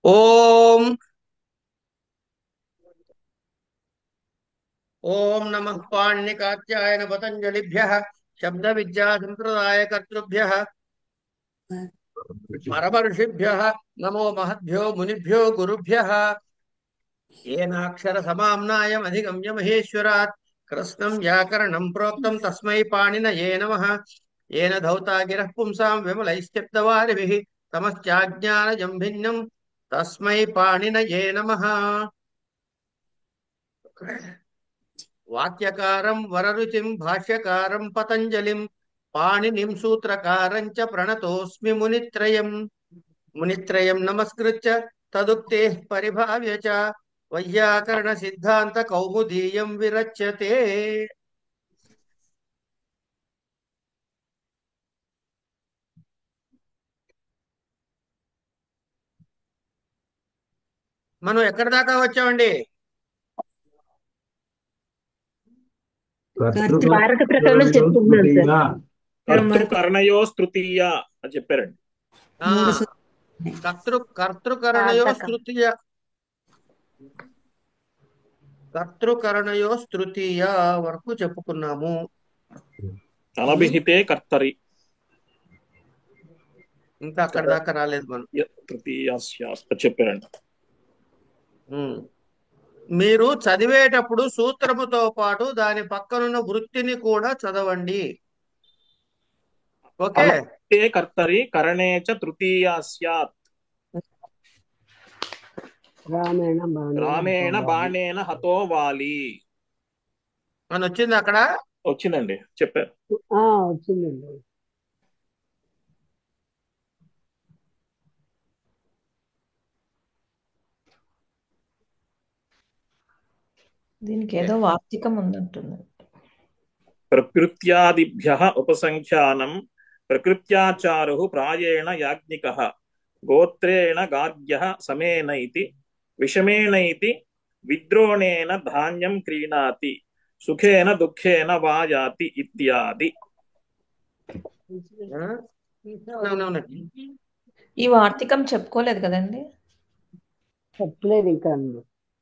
ఓం ఓం నమః పాణినికాత్యాయన పతంజలిభ్యః శబ్ద విద్యా సంప్రదాయ కర్తృభ్యః పరమర్షిభ్యః నమో మహద్భ్యో మునిభ్యో గురుభ్యః ఏనాక్షర సమామ్నాయం అధిగమ్య మహేశ్వరాత్ కృష్ణం వ్యాకరణం ప్రోక్తం తస్మై పాణినయే నమః ఏన ధౌతా గిరః పుంసాం విమలైశ్చిత్తవారిభిః తమశ్చాజ్ఞానజం భిన్నం తస్మై పాణినయే నమః. వాక్యకారం వరరుచిం భాష్యకారం పతంజలిం పాణినిం సూత్రకారం చ ప్రణతోస్మి మునిత్రయం నమస్కృత్య తదుక్తేః పరిభావ్య చ వైయాకరణ సిద్ధాంత కౌముదీయం విరచ్యతే. మనం ఎక్కడి దాకా వచ్చామండి? కారక ప్రకరణం చెప్పుకున్నాం సార్. కర్తృకర్ణయోస్తృతీయ అని చెప్పారండి. కర్తృకరణయోస్తృతీయ వరకు చెప్పుకున్నాము. అనభిహితే కర్తరి ఇంకా అక్కడ దాకా రాలేదు మనం. తృతీయ చెప్పారండి. మీరు చదివేటప్పుడు సూత్రముతో పాటు దాని పక్కనున్న వృత్తిని కూడా చదవండి. ఓకే. కర్తరి కరణే చ తృతీయ స్యాత్. రామేణ బాణేన హతో వాలి అని వచ్చింది అక్కడ. వచ్చిందండి, చెప్పారు. వచ్చిందండి. దీనికి ఏదో వార్తికం ఉందంటుంది. ప్రకృత్యాదిభ్యః ఉపసంఖ్యానం ప్రకృత్యాచారుః ప్రాయేణ యాజ్ఞికః గోత్రేణ గార్గ్యః సమేనైతి విషమేణైతి విద్రోణేన ధాన్యం క్రీణాతి సుఖేన దుఃఖేన వాయాతి ఇత్యాది. ఈ వార్తికం చెప్పుకోలేదు కదండి? చెప్పలేదు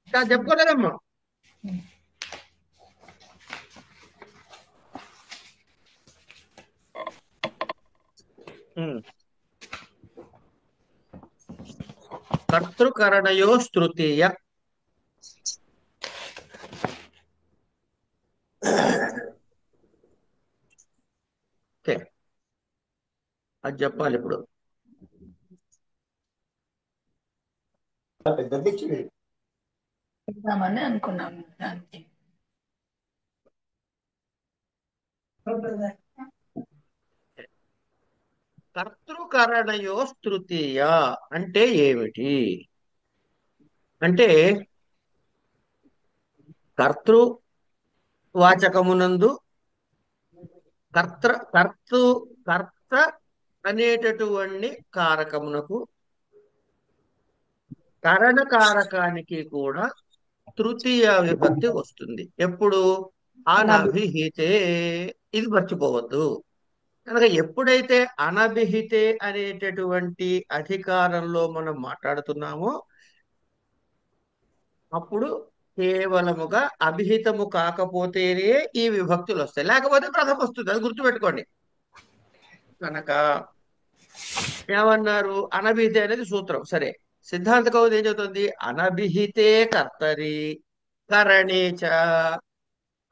ఇంకా చెప్పుకోలేదమ్మా. కర్తృకరణయోస్తృతీయ. అది చెప్పాలి ఇప్పుడు. చెప్దామని అనుకున్నాను. కర్తృకరణయోస్తృతీయ అంటే ఏమిటి అంటే, కర్తృ వాచకమునందు కర్త అనేటటువంటి కారకమునకు కరణకారకానికి కూడా తృతీయ విభక్తి వస్తుంది. ఎప్పుడు? అనభిహితే. ఇది మర్చిపోవద్దు. కనుక ఎప్పుడైతే అనభిహితే అనేటటువంటి అధికారంలో మనం మాట్లాడుతున్నామో అప్పుడు కేవలముగా అభిహితము కాకపోతేనే ఈ విభక్తులు వస్తాయి, లేకపోతే ప్రథమ వస్తుంది. అది గుర్తుపెట్టుకోండి. కనుక ఏమన్నారు? అనభిహితే అనేది సూత్రం. సరే, సిద్ధాంత కౌముది ఏం చెబుతుంది? అనభిహితే కర్తరి కరణే చ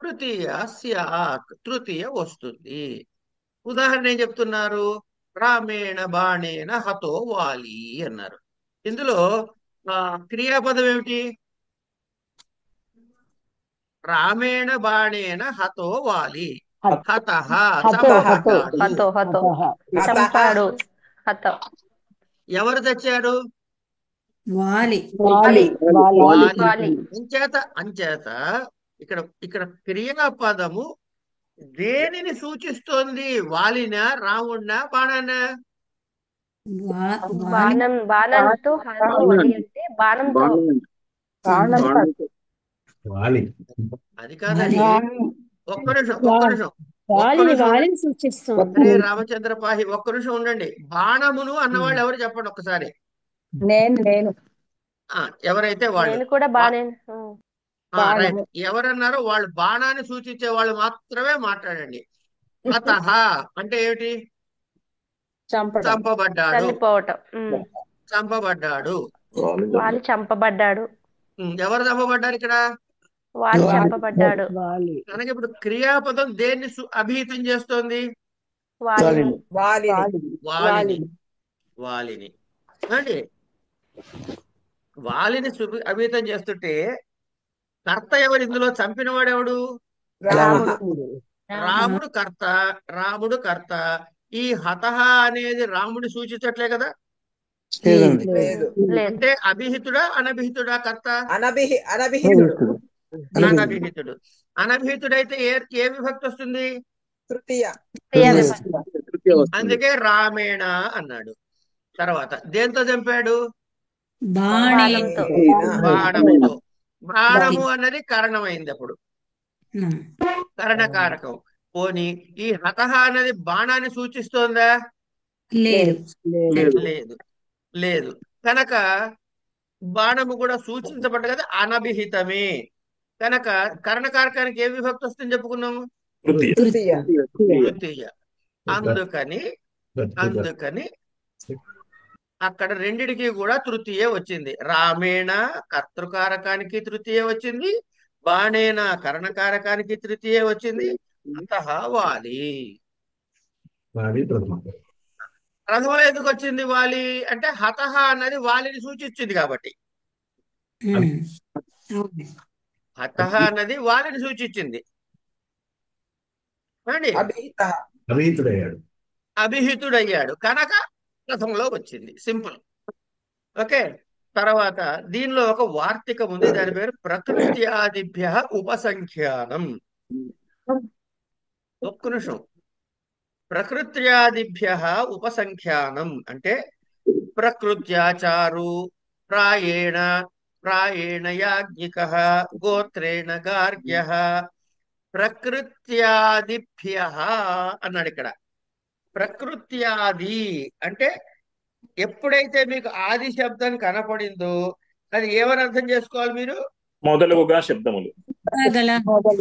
తృతీయ స్యాత్. తృతీయ వస్తుంది. ఉదాహరణ ఏం చెప్తున్నారు? రామేణ బాణేన హతో వాలి అన్నారు. ఇందులో క్రియాపదం ఏమిటి? రామేణ బాణేన హతో వాలి. హతః చంపాడు. ఎవరు తెచ్చాడు? వాలి. అంచేత ఇక్కడ క్రియాపదము దేనిని సూచిస్తోంది? వాలినా, రాముడినా, బాణానా? బాణంతో అంటే బాణంతో. అది కాదండి. ఒక్క నిమిషం. ఒక్క వాలిని నిమిషం ఉండండి. వాలిని సూచిస్తుంది. అరే రామచంద్ర పాహి, ఒక్క నిమిషం ఉండండి. బాణమును అన్నవాళ్ళు ఎవరు చెప్పండి ఒక్కసారి. నేను ఎవరైతే వాళ్ళు నేను కూడా వా- బానే రైట్, ఎవరన్నారో వాళ్ళు బాణాన్ని సూచించే వాళ్ళు మాత్రమే మాట్లాడండి. అతహ అంటే ఏమిటి? చంపడం. చంపబడ్డాడు, చనిపోవటం. చంపబడ్డాడు. వాలి చంపబడ్డాడు. ఎవరు చంపబడ్డారు ఇక్కడ? వాలి చంపబడ్డాడు. వాలి కనుక ఇప్పుడు క్రియాపదం దేన్ని అభిహితం చేస్తోంది? వాలిని. వాలిని. వాలిని అండి. వాలిని అభిహితం చేస్తుంటే కర్త ఎవరు ఇందులో? చంపిన వాడు ఎవడు? రాముడు కర్త. రాముడు కర్త. ఈ హతహ అనేది రాముడి సూచించట్లే కదా? లేదు. అంటే అభిహితుడా అనభిహితుడా కర్త? అనభిహితుడు. అనభిహితుడు. అనభిహితుడైతే ఏ విభక్తి వస్తుంది? తృతీయ. అందుకే రామేణ అన్నాడు. తర్వాత దేంతో చంపాడు? బాణంతో. బాణముతో. బాణము అన్నది కారణమైంది. అప్పుడు కరణకారకం. పోని ఈ హతహ అన్నది బాణాన్ని సూచిస్తోందా? లేదు. లేదు. కనుక బాణము కూడా సూచించబడ్డ కదా, అనభిహితమే. కనుక కరణకారకానికి ఏ విభక్తి వస్తుందని చెప్పుకున్నాము? తృతీయ. అందుకని అక్కడ రెండిటికి కూడా తృతీయ వచ్చింది. రామేణ కర్తృకారకానికి తృతీయ వచ్చింది, బాణేన కరణకారకానికి తృతీయ వచ్చింది. అంతః వాలి. ప్రథమలో ఎందుకు వచ్చింది వాలి అంటే హతహ అన్నది వాలిని సూచించింది కాబట్టి. హతహ అన్నది వాలిని సూచించింది అండి. అభిహితుడయ్యాడు కనుక ప్రథమలో వచ్చింది. సింపుల్. ఓకే. తర్వాత దీనిలో ఒక వార్తికం ఉంది, దాని పేరు ప్రకృత్యాదిభ్య ఉపసంఖ్యానం. ఒక్క నిమిషం. ప్రకృత్యాదిభ్య ఉపసంఖ్యానం అంటే ప్రకృత్యాచారు ప్రాయేణ యాజ్ఞికః గోత్రేణ గార్గ్యః ప్రకృత్యాదిభ్య అన్నాడు ఇక్కడ. ప్రకృత్యాది అంటే ఎప్పుడైతే మీకు ఆది శబ్దం కనపడిందో అది ఏమని అర్థం చేసుకోవాలి మీరు? మొదలుగా శబ్దములు.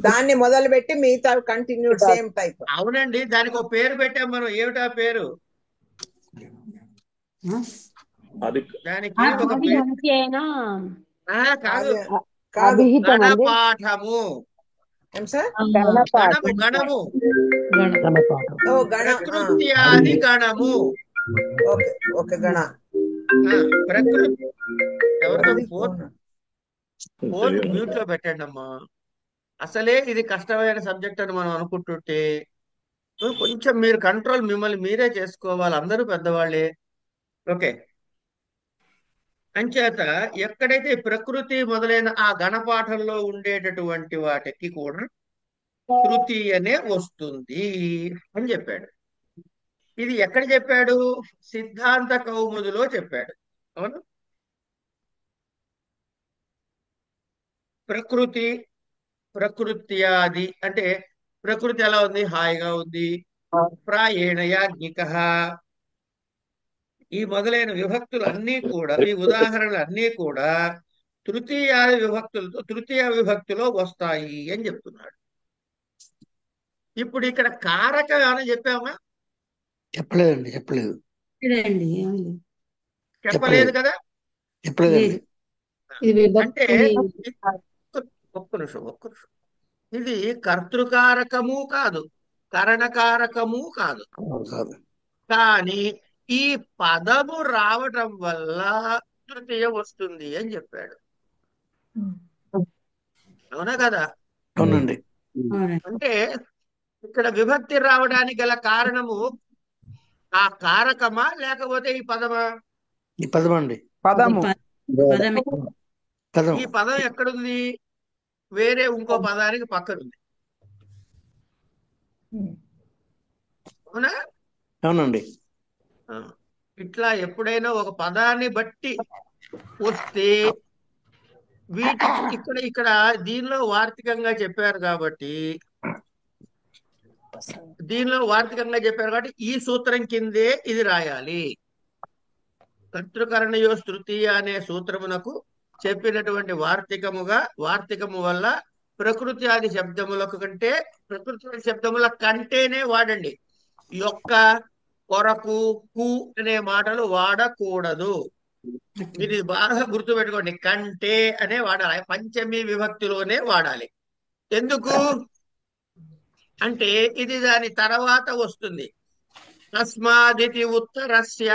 దాన్ని మొదలు పెట్టి మిగతా కంటిన్యూడ్ సేమ్ టైప్. అవునండి, దానికి ఒక పేరు పెట్టాం మనం. ఏమిటా పేరు? అది దానికి ఒక పేరు కాదు, అభిహితం అండి. గణపాఠము. ఏం సార్? గణము ఓ గణ. ప్రకృత్యాది గణము. ఓకే ఓకే గణ. ప్రకృతి ఎవరితో ఫోన్ మ్యూట్ లో పెట్టండి అమ్మా. అసలే ఇది కష్టమైన సబ్జెక్ట్ అని మనం అనుకుంటుంటే కొంచెం మీరు కంట్రోల్ మిమ్మల్ని మీరే చేసుకోవాలి. అందరూ పెద్దవాళ్ళే. ఓకే. అంచేత ఎక్కడైతే ప్రకృతి మొదలైన ఆ గణపాఠంలో ఉండేటటువంటి వాటికి కూడా తృతీయనే వస్తుంది అని చెప్పాడు. ఇది ఎక్కడ చెప్పాడు? సిద్ధాంత కౌముదిలో చెప్పాడు. అవును. ప్రకృత్యాది అంటే ప్రకృతి ఎలా ఉంది? హాయిగా ఉంది. ప్రాయేణ యాజ్ఞికః ఈ మొదలైన విభక్తులు అన్నీ కూడా, ఈ ఉదాహరణలు అన్నీ కూడా తృతీయ విభక్తిలో వస్తాయి అని చెప్తున్నాడు. ఇప్పుడు ఇక్కడ కారకం ఏమైనా చెప్పామా? చెప్పలేదు కదా. అంటే ఒక్క నిమిషం. ఇది కర్తృకారకము కాదు, కరణకారకము కాదు. కానీ ఈ పదము రావటం వల్ల తృతీయ వస్తుంది అని చెప్పాడు. అవునా కదా? అవునండి. అంటే ఇక్కడ విభక్తి రావడానికి గల కారణము ఆ కారకమా లేకపోతే ఈ పదమా? ఈ పదం అండి. ఈ పదం ఎక్కడుంది? వేరే ఇంకో పదానికి పక్కనుంది. అవునా? అవునండి. ఇట్లా ఎప్పుడైనా ఒక పదాన్ని బట్టి వస్తే వీటికి ఇక్కడ దీనిలో వార్తికంగా చెప్పారు కాబట్టి దీనిలో వార్తికంగా చెప్పారు కాబట్టి ఈ సూత్రం కిందే ఇది రాయాలి. కర్తృకరణయో తృతీయ అనే సూత్రమునకు చెప్పినటువంటి వార్తికము వల్ల ప్రకృతి ఆది శబ్దములకు కంటే ప్రకృతి ఆది శబ్దముల కంటేనే వాడండి. యొక్క, కొరకు, కు అనే మాటలు వాడకూడదు. మీరు ఇది బాగా గుర్తుపెట్టుకోండి. కంటే అనే వాడాలి, పంచమీ విభక్తిలోనే వాడాలి. ఎందుకు అంటే ఇది దాని తర్వాత వస్తుంది. తస్మాదితి ఉత్తరస్య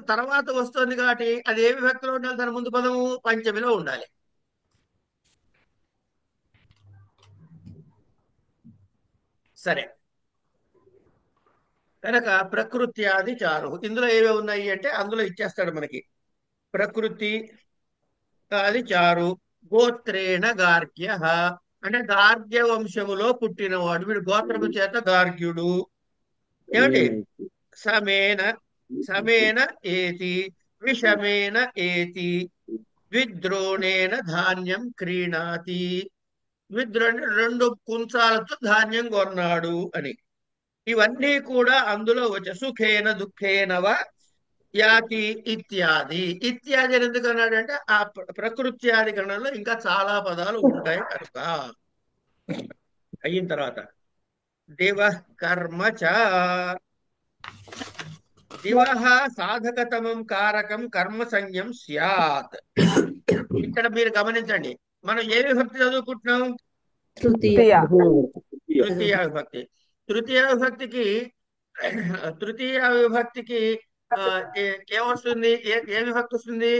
తర్వాత వస్తుంది కాబట్టి అది ఏ విభక్తిలో ఉండాలి? దాని ముందు పదము పంచమిలో ఉండాలి. సరే, కనుక ప్రకృత్యాది చారు ఇందులో ఏవే ఉన్నాయి అంటే అందులో ఇచ్చేస్తాడు మనకి. ప్రకృతి అది చారు, గోత్రేణ గార్గ్య అంటే గార్గ్య వంశములో పుట్టినవాడు, వీడు గోత్రము చేత గార్గ్యుడు. ఏమండి? సమేన ఏతి, విషమేన ఏతి, విద్రోణేన ధాన్యం క్రీణాతి. విద్రోణ 2 కుంచాలతో ధాన్యం కొన్నాడు అని. ఇవన్నీ కూడా అందులో వచ్చే సుఖేన దుఃఖేనవ యాతి ఇత్యాది. ఇత్యాది అని ఎందుకు అన్నాడు అంటే ఆ ప్రకృత్యాది గణంలో ఇంకా చాలా పదాలు ఉంటాయి కనుక. అయిన తర్వాత దివ కర్మ చ, దివః సాధకతమం కారకం కర్మ సంజ్ఞం స్యాత్. ఇక్కడ మీరు గమనించండి, మనం ఏ విభక్తి చదువుకుంటున్నాం? తృతీయ. తృతీయ విభక్తి. తృతీయ విభక్తికి ఏమొస్తుంది? ఏ విభక్తి వస్తుంది?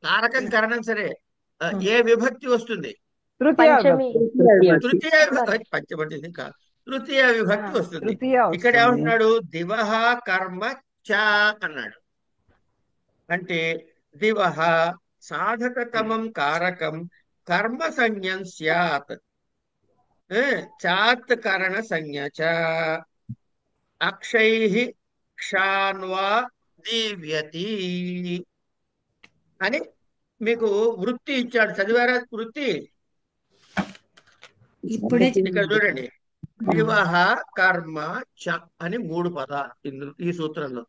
కారకం కరణం సరే. ఏ విభక్తి వస్తుంది? పంచమి. తృతీయ పంచమటి కాదు, తృతీయ విభక్తి వస్తుంది. ఇక్కడ ఏమంటున్నాడు? దివః కర్మ చ అన్నాడు. అంటే దివః సాధకతమం కారకం కర్మ సంజ్ఞం స్యాత్. చాత్ కరణ సంజ్ఞ చ అక్షైః క్షాన్వా దీవ్యతి అని మీకు వృత్తి ఇచ్చాడు. చదివారా వృత్తి? ఇక్కడ చూడండి, దివః కర్మ చ అని 3 పదాలు ఇందులో ఈ సూత్రంలో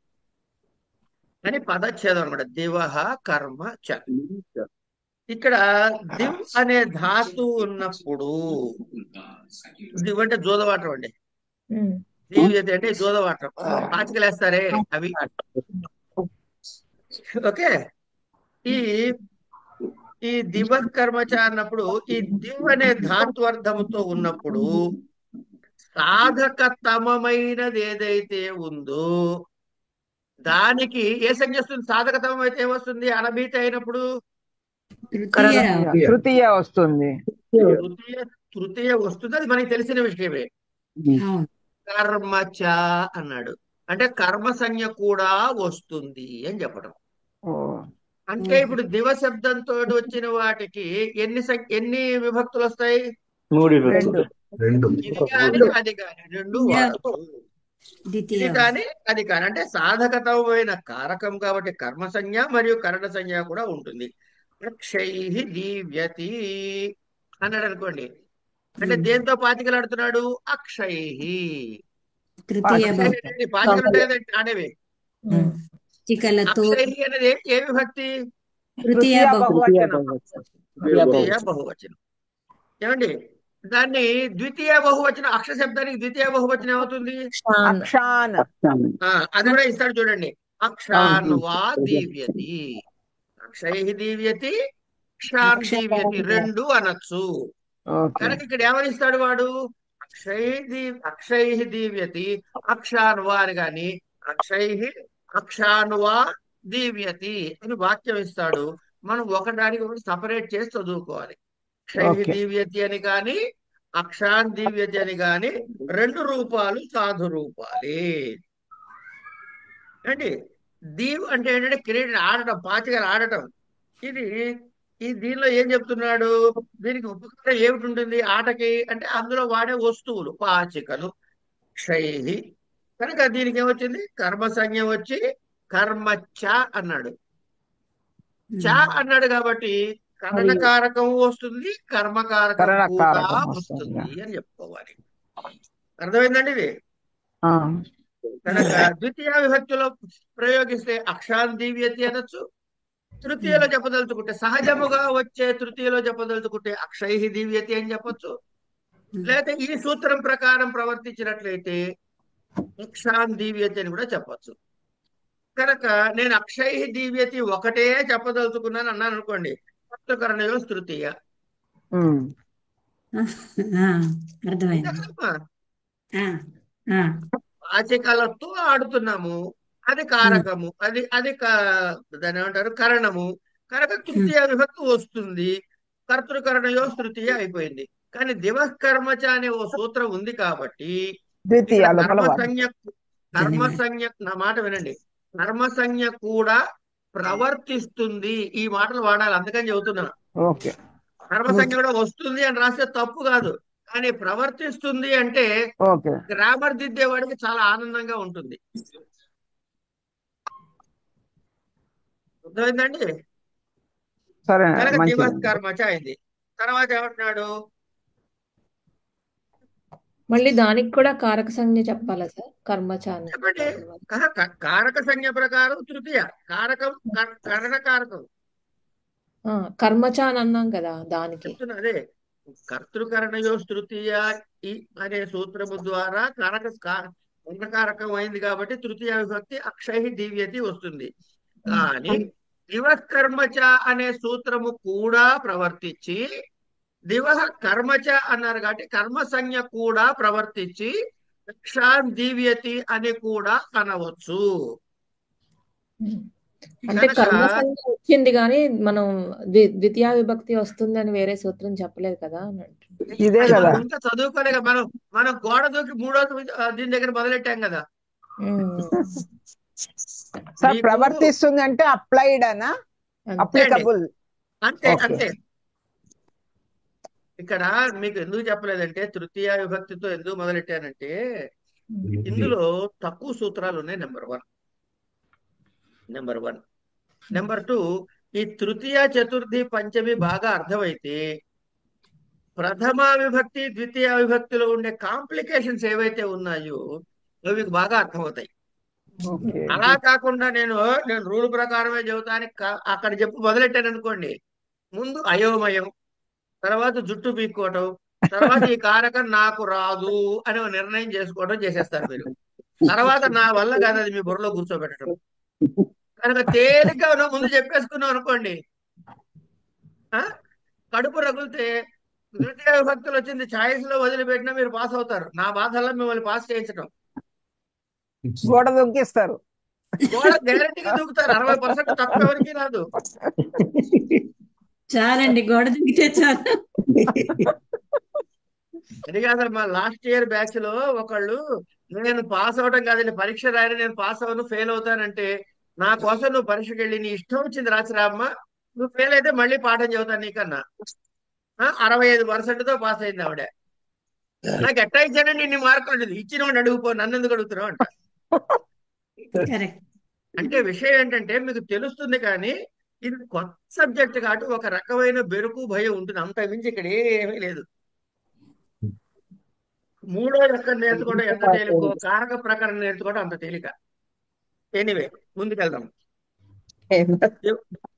అని పదచ్ఛేదం అనమాట. దివః కర్మ చ. ఇక్కడ దివ్ అనే ధాతు ఉన్నప్పుడు, దివ్ అంటే జోదవాటం అండి, దీవ్యత అంటే జోదవాటం, పాచికలేస్తారే అవి. ఓకే, ఈ దివ కర్మచ అన్నప్పుడు ఈ దివ్ అనే ధాత్వర్థముతో ఉన్నప్పుడు సాధకతమైనది ఏదైతే ఉందో దానికి ఏ సంజ్ఞ వస్తుంది? సాధకతమం అయితే ఏమొస్తుంది? అనభీత అయినప్పుడు తృతీయ వస్తుంది. తృతీయ వస్తుంది, అది మనకి తెలిసిన విషయమే. కర్మచ అన్నాడు అంటే కర్మ సంజ్ఞ కూడా వస్తుంది అని చెప్పడం. అంటే ఇప్పుడు దివ శబ్దంతో వచ్చిన వాటికి ఎన్ని విభక్తులు వస్తాయి? 3 విభక్తులు. ఇది కానీ అది కానీ 2 వాడచ్చు. ఇది కానీ అది కానీ అంటే సాధకతమైన కారకం కాబట్టి కర్మ సంజ్ఞ మరియు కరణ సంజ్ఞ కూడా ఉంటుంది. అక్షైః దీవ్యతి అన్నాడు అనుకోండి, అంటే దేంతో పాతికలాడుతున్నాడు? అక్షైః. పాతికలు ఉంటాయి కదండి ఆడేవి. అక్షైః అనేది ఏ విభక్తి? తృతీయ బహువచనం. ఏమండి? దాన్ని ద్వితీయ బహువచనం, అక్ష శబ్దానికి ద్వితీయ బహువచనం ఏమవుతుంది? అక్షాన్. అది కూడా ఇస్తాడు చూడండి. అక్షాన్ వా దీవ్యతి, అక్షైః దీవ్యతి, క్షాన్ దీవ్యతి 2 అనొచ్చు. కనుక ఇక్కడ ఏమని ఇస్తాడు వాడు? అక్షైః దీవ్యతి అక్షాన్ వా అని గాని అక్షాన్ వా దీవ్యతి అని వాక్యం ఇస్తాడు. మనం ఒకదానికి ఒకటి సపరేట్ చేసి చదువుకోవాలి. అక్షైః దీవ్యతి అని కానీ అక్షాన్ దీవ్యతి అని కానీ 2 రూపాలు సాధు రూపాలే అండి. దీవ్ అంటే ఏంటంటే క్రీడ ఆడటం, పాచికలు ఆడటం. ఈ దీనిలో ఏం చెప్తున్నాడు? దీనికి ఉపకారం ఏమిటి ఉంటుంది ఆటకి అంటే అందులో వాడే వస్తువులు పాచికలు. క్షైః కనుక దీనికి ఏమొచ్చింది? కర్మ సంజ్ఞ వచ్చి కర్మచ్చ అన్నాడు. చ అన్నాడు కాబట్టి కరణకారకం వస్తుంది, కర్మకారకం కూడా కరణకారకం వస్తుంది. వస్తుంది అని చెప్పుకోవాలి. అర్థమైందండి ఇది? ఆ, కనుక ద్వితీయ విభక్తిలో ప్రయోగిస్తే అక్షాన్ దీవ్యతి అనొచ్చు. తృతీయలో చెప్పదలుచుకుంటే సహజముగా వచ్చే తృతీయలో చెప్పదలుచుకుంటే అక్షై దీవ్యతి అని చెప్పొచ్చు. లేదా ఈ సూత్రం ప్రకారం ప్రవర్తించినట్లయితే అక్షాన్ దీవ్యతి అని కూడా చెప్పొచ్చు. కనుక నేను అక్షై దీవ్యతి ఒకటే చెప్పదలుచుకున్నాను అన్నాను అనుకోండి, కర్తృకరణయో తృతీయ. ఉమ్, అర్థమైంది. ఇదమ్మా, ఆ, వాచికలతో ఆడుతున్నాము, అది కారకము, అది దాని ఏమంటారు కరణము. కనుక తృతీయ విభక్తి వస్తుంది, కర్తృకరణయో తృతీయ అయిపోయింది. కానీ దివకర్మచ అనే ఓ సూత్రం ఉంది కాబట్టి ద్వితీయ ఇక్కడ లోపల వాడు. కర్మసంజ్ఞ నా మాట వినండి, కర్మసంజ్ఞ కూడా ప్రవర్తిస్తుంది. ఈ మాటలు వాడాలి, అందుకని చెబుతున్నా. ఓకే. కర్మసంజ్ఞ కూడా వస్తుంది అని రాస్తే తప్పు కాదు, కానీ ప్రవర్తిస్తుంది అంటే ఓకే. గ్రామర్ దిద్దేవాడికి చాలా ఆనందంగా ఉంటుంది. అర్థమైందండి? సరే, కనుక మంచిది. దివకర్మచ అయింది. తర్వాత ఏమంటున్నాడు? మళ్ళీ దానికి కూడా కారక సంజ్ఞ చెప్పాలా సార్? కర్మచాని చెప్పండి. కారక సంజ్ఞ ప్రకారం తృతీయ కారకం, కరణకారకం కర్మచ అని అన్నాం కదా, దానికి చెప్తున్నా. అదే కర్తృకరణయో తృతీయ అనే సూత్రము ద్వారా కరణకారకం అయింది కాబట్టి తృతీయ విభక్తి అక్షై దీవ్యతి వస్తుంది. కానీ దివకర్మచ అనే సూత్రము కూడా ప్రవర్తించి దివ కర్మచ అన్నారు కాబట్టి కర్మ సంజ్ఞ కూడా ప్రవర్తించి అక్షాన్ దీవ్యతి అని కూడా అనవచ్చు. అంటే కనుక కర్మ సంజ్ఞ వచ్చింది కానీ మనం ద్వితీయ విభక్తి వస్తుంది అని వేరే సూత్రం చెప్పలేదు కదా అని అంటున్నాను. ఇదే అది కదా. మనం ఇంకా చదువుకోలేక మనం గోడ దూకి దీని దగ్గర మొదలెట్టాం కదా. సార్ మీకు ప్రవర్తిస్తుంది అంటే అప్లైడ్ అనా, అప్లికబుల్? అంతే ఓకే. అంతే. ఇక్కడ మీకు ఎందుకు చెప్పలేదంటే తృతీయ విభక్తితో ఎందుకు మొదలెట్టానంటే ఇందులో తక్కువ సూత్రాలు ఉన్నాయి. Number one. నెంబర్ 2, ఈ తృతీయ చతుర్థి పంచమి బాగా అర్థమైతే ప్రథమ విభక్తి ద్వితీయ విభక్తిలో ఉండే కాంప్లికేషన్స్ ఏవైతే ఉన్నాయో అవి మీకు బాగా అర్థమవుతాయి. ఓకే. అలా కాకుండా నేను రూల్ ప్రకారమే చెబుతాను అక్కడ చెప్పు మొదలెట్టాను అనుకోండి, ముందు అయోమయం, తర్వాత జుట్టు పీక్కోవటం, తర్వాత ఈ కారకం నాకు రాదు అని ఒక నిర్ణయం చేసుకోవడం చేసేస్తారు మీరు. తర్వాత నా వల్ల కాదు అది మీ బుర్రలో కూర్చోబెట్టడం. కనుక తేలిగ్గా ముందు చెప్పేసుకున్నాం అనుకోండి, కడుపు రగులితే ద్వితీయ విభక్తులు వచ్చింది ఛాయిస్ లో వదిలిపెట్టినా మీరు పాస్ అవుతారు. నా బాధల్లో మిమ్మల్ని పాస్ చేయించడం. గోడ దొంగిస్తారు. గోడ గ్యారెంటీగా దూకుతారు. 60% తక్కువ ఎవరికి రాదు. చాలండి, గోడ దిగితే చాలు. అది కాదు, మా లాస్ట్ ఇయర్ బ్యాచ్ లో ఒకళ్ళు నేను పాస్ అవడం కాదండి, పరీక్ష రాయని నేను పాస్ అవను ఫెయిల్ అవుతానంటే నా కోసం నువ్వు పరీక్షకి వెళ్ళి నీ ఇష్టం వచ్చింది రాసిరామ్మా, నువ్వు ఫెయిల్ అయితే మళ్ళీ పాఠం చెబుతాను నీకన్నా. 65%తో పాస్ అయింది ఆవిడ. నాకు ఎట్టా ఇచ్చానండి ఇన్ని మార్కులు ఉండేది, ఇచ్చిన వాడిని అడుగుపో, నన్ను ఎందుకు అడుగుతున్నావు అంట. కరెక్ట్. అంటే విషయం ఏంటంటే మీకు తెలుస్తుంది, కానీ ఇది కొత్త సబ్జెక్ట్ కాబట్టి ఒక రకమైన బెరుకు భయం ఉంటుంది, అంత మించి ఇక్కడ ఏమీ లేదు. మూడో ఎక్కడ నేర్చుకోవడం ఎంత తేలికో కారక ప్రకరణ నేర్చుకోవడం అంత తేలిక. ఎనీవే ముందుకెళ్దాం.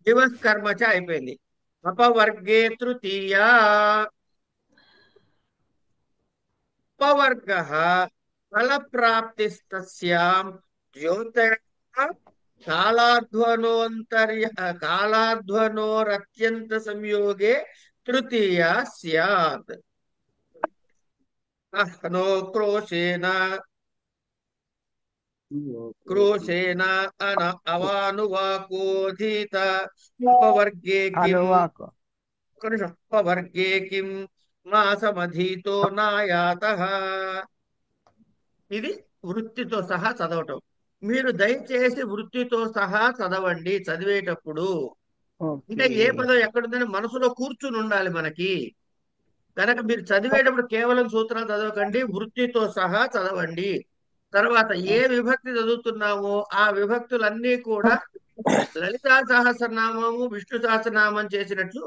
దివస్ కర్మచ అయిపోయింది. అపవర్గే తృతీయ. ఉపవర్గ ఫల ప్రాప్తిస్తస్యాం జ్యోతిః కాలాధ్వనోరత్యంత సంయోగే తృతీయ స్యాత్. నో క్రోశేన అవానువాకోధీత ఉపవర్గే కిం నాసమధీతో నాయాతః. ఇది వృత్తితో సహా చదవటం. మీరు దయచేసి వృత్తితో సహా చదవండి చదివేటప్పుడు. అంటే ఏ పదం ఎక్కడుందని మనసులో కూర్చుని ఉండాలి మనకి. కనుక మీరు చదివేటప్పుడు కేవలం సూత్రాలు చదవకండి, వృత్తితో సహా చదవండి. తర్వాత ఏ విభక్తి చదువుతున్నామో ఆ విభక్తులన్నీ కూడా లలితా సహస్రనామము విష్ణు సహస్రనామం చేసినట్లు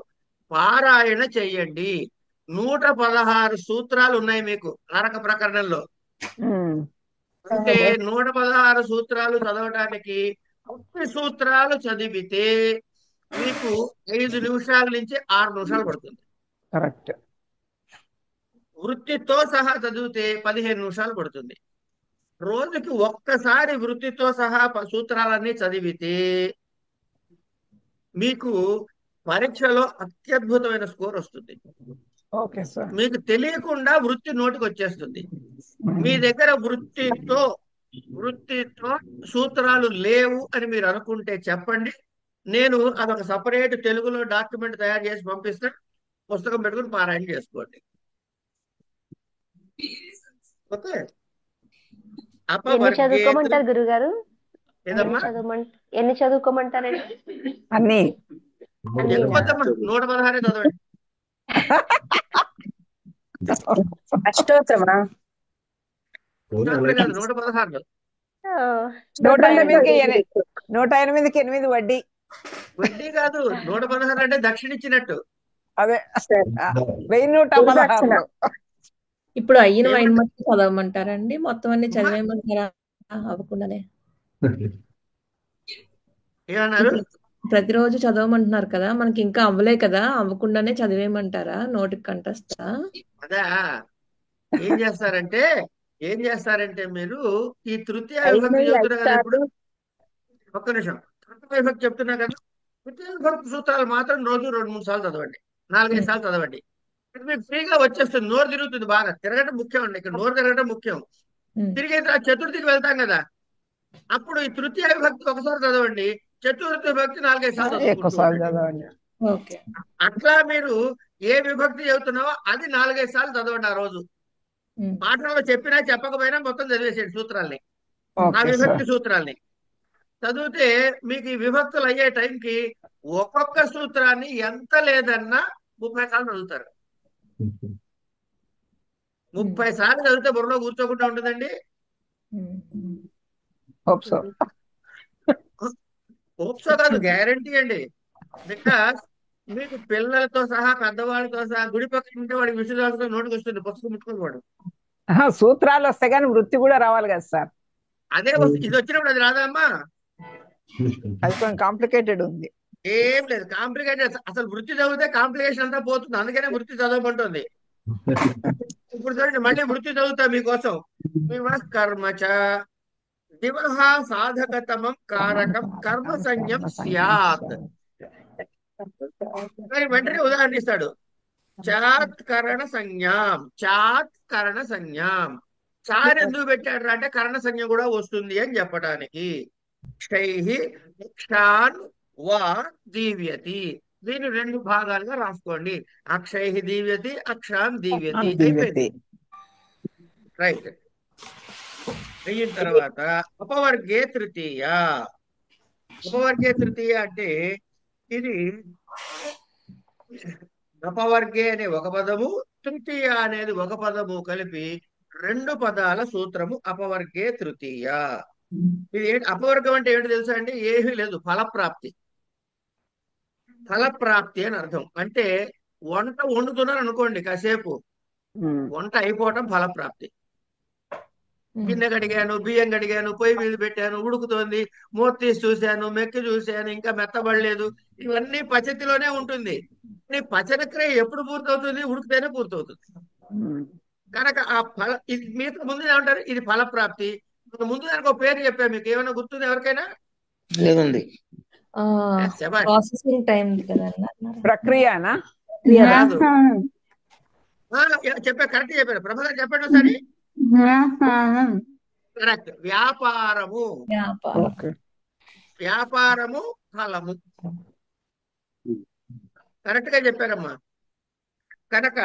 పారాయణ చెయ్యండి. 116 సూత్రాలు ఉన్నాయి మీకు నరక ప్రకరణంలో. అంటే 116 సూత్రాలు చదవడానికి 30 సూత్రాలు చదివితే మీకు 5 నిమిషాల నుంచి 6 నిమిషాలు పడుతుంది. కరెక్ట్. వృత్తితో సహా చదివితే 15 నిమిషాలు పడుతుంది. రోజుకి ఒక్కసారి వృత్తితో సహా సూత్రాలన్నీ చదివితే మీకు పరీక్షలో అత్యద్భుతమైన స్కోర్ వస్తుంది. Okay sir. మీకు తెలియకుండా వృత్తి నోటికి వచ్చేస్తుంది. మీ దగ్గర వృత్తితో సూత్రాలు లేవు అని మీరు అనుకుంటే చెప్పండి. నేను అదొక సపరేట్ తెలుగులో డాక్యుమెంట్ తయారు చేసి పంపిస్తాను. పుస్తకం పెట్టుకుని పారాయణ చేసుకోండి. ఓకే. ఎన్ని చదువుకోమంటారు గురుగారు? ఏదమ్మా ఎన్ని చదువుకోమంటారండి? అన్ని ఎక్కువ 116 చదవండి. అష్టోత్తరమా? 116. 108కి 8 వడ్డీ. వడ్డీ కాదు, 116 అంటే దక్షిణ ఇచ్చినట్టు. అదే 1116. ఇప్పుడు అయిన వైన్ మొత్తం చదవమంటారండి? మొత్తం అన్ని చదివేయమంటారా అవ్వకుండానే? ఏమన్నారు? ప్రతిరోజు చదవమంటున్నారు కదా, మనకి ఇంకా అవ్వలే కదా, అవ్వకుండానే చదివేయమంటారా? నోటికి కంటొస్తా? అదా ఏం చేస్తారంటే మీరు ఈ తృతీయ విభక్తి చెప్తున్నా కదా, ఇప్పుడు ఒక్క నిమిషం, తృతీయ విభక్తి చెప్తున్నా కదా, తృతీయ విభక్తి సూత్రాలు మాత్రం రోజు 2-3 సార్లు చదవండి, 4-5 సార్లు చదవండి. మీకు ఫ్రీగా వచ్చేస్తుంది. నోరు తిరుగుతుంది. బాగా తిరగటం ముఖ్యం అండి. ఇక్కడ నోరు తిరగటం ముఖ్యం. తిరిగే చతుర్థికి వెళ్తాం కదా, అప్పుడు ఈ తృతీయ విభక్తి ఒకసారి చదవండి, చతుర్థి విభక్తి 4-5 సార్లు చదవండి. అట్లా మీరు ఏ విభక్తి చెబుతున్నావో అది 4-5 సార్లు చదవండి ఆ రోజు. పాఠంలో చెప్పినా చెప్పకపోయినా మొత్తం చదివేసేయండి సూత్రాల్ని, ఆ విభక్తి సూత్రాల్ని చదివితే మీకు ఈ విభక్తులు అయ్యే టైంకి ఒక్కొక్క సూత్రాన్ని ఎంత లేదన్నా 30 సార్లు చదువుతారు. 30 సార్లు చదివితే బుర్రలో కూర్చోకుండా ఉంటుందండి. హోప్సో కాదు, గ్యారంటీ అండి. బికాస్ మీకు పిల్లలతో సహా పెద్దవాళ్ళతో సహా గుడి పక్కన ఉంటే వాడికి విషయాలతో నోటికి వస్తుంది, పుస్తకం ముట్టుకుని వాడు. సూత్రాలు వస్తాయి కానీ వృత్తి కూడా రావాలి కదా సార్. అదే ఇది వచ్చినప్పుడు అది రాదా అమ్మా? అది కొంచెం కాంప్లికేటెడ్ ఉంది. ఏం లేదు కాంప్లికేటెడ్. అసలు వృత్తి చదివితే కాంప్లికేషన్ అంతా పోతుంది. అందుకనే వృత్తి చదవమంటుంది. ఇప్పుడు చూడండి, మళ్ళీ వృత్తి చదువుతా మీకోసం. కర్మచ దివహ సాధకతమం కారకం కర్మ సంజ్ఞం స్యాత్. వెంటనే ఉదాహరణ ఇస్తాడు. చాత్కరణ సంజ్ఞాం, చాత్కరణ సంజ్ఞాం. చార్ ఎందుకు పెట్టాడు అంటే కరణ సంజ్ఞ కూడా వస్తుంది అని చెప్పడానికి. క్షైహి క్షాన్ వా దీవ్యతి. దీన్ని 2 భాగాలుగా రాసుకోండి. అక్షైహి దీవ్యతి, అక్షాన్ దీవ్యతి. అయిపోయింది. రైట్. అయిన తర్వాత అపవర్గే తృతీయ. అపవర్గే తృతీయ అంటే ఇది అపవర్గే అనే ఒక పదము, తృతీయ అనేది ఒక పదము కలిపి 2 పదాల సూత్రము అపవర్గే తృతీయ. ఇది అపవర్గం అంటే ఏంటి తెలుసా అండి? ఏమీ లేదు, ఫలప్రాప్తి. ఫలప్రాప్తి అని అర్థం. అంటే వంట వండుతున్నారు అనుకోండి, కాసేపు వంట అయిపోవటం ఫలప్రాప్తి. గిన్నె కడిగాను, బియ్యం కడిగాను, పొయ్యి మీద పెట్టాను, ఉడుకుతోంది, మూత తీసి చూశాను, మెక్కి చూశాను, ఇంకా మెత్తబడలేదు. ఇవన్నీ పచతిలోనే ఉంటుంది. పచనక్రియ ఎప్పుడు పూర్తవుతుంది? ఉడికితేనే పూర్తవుతుంది. కనుక ఆ ఫల ఇది మీతో ముందు ఏమంటారు? ఇది ఫలప్రాప్తి. ముందు దానికి ఒక పేరు చెప్పాను, మీకు ఏమైనా గుర్తుంది ఎవరికైనా? లేదండి. ప్రాసెసింగ్ టైం ప్రక్రియనా? చెప్పా, కరెక్ట్ చెప్పారు. ప్రభాకర్ చెప్పండి ఒకసారి. కరెక్ట్. వ్యాపారము. వ్యాపారము ఫలము. కరెక్ట్ గా చెప్పారమ్మా. కనుక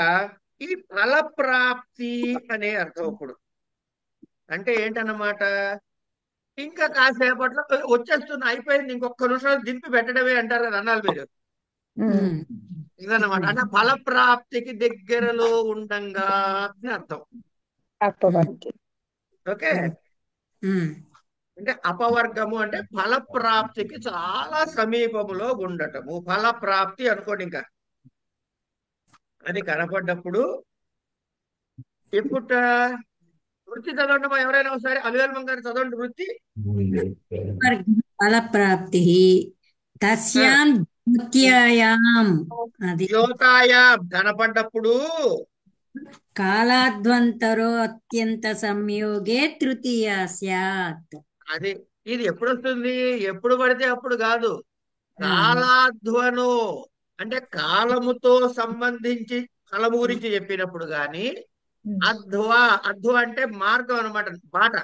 ఈ ఫలప్రాప్తి అనే అర్థం. ఇప్పుడు అంటే ఏంటన్నమాట? ఇంకా కాసేపట్లో వచ్చేస్తుంది, అయిపోయింది, ఇంకొక నిమిషం దింపి పెట్టడమే అంటారు కదా అన్నాలు మీరు. ఇదన్నమాట. అంటే ఫలప్రాప్తికి దగ్గరలో ఉండంగా అని అర్థం. ఓకే. అంటే అపవర్గము అంటే ఫలప్రాప్తికి చాలా సమీపములో ఉండటము. ఫలప్రాప్తి అనుకోండి. ఇంకా అని కనపడ్డప్పుడు ఎప్పుడు వృత్తి చదవండి ఎవరైనా ఒకసారి అలువేలు గారు చదవండి వృత్తి. ఫలప్రాప్తి తస్యాం ద్యోత్యాయాం అది యోతాయాం కనపడ్డప్పుడు కాలాద్వంతరో అత్యంత సంయోగే తృతీయ స్యాత్. అది ఇది ఎప్పుడు వస్తుంది? ఎప్పుడు పడితే అప్పుడు కాదు. కాలాధ్వను అంటే కాలముతో సంబంధించి కాలము గురించి చెప్పినప్పుడు గాని అధ్వ అంటే మార్గం అనమాట. బాట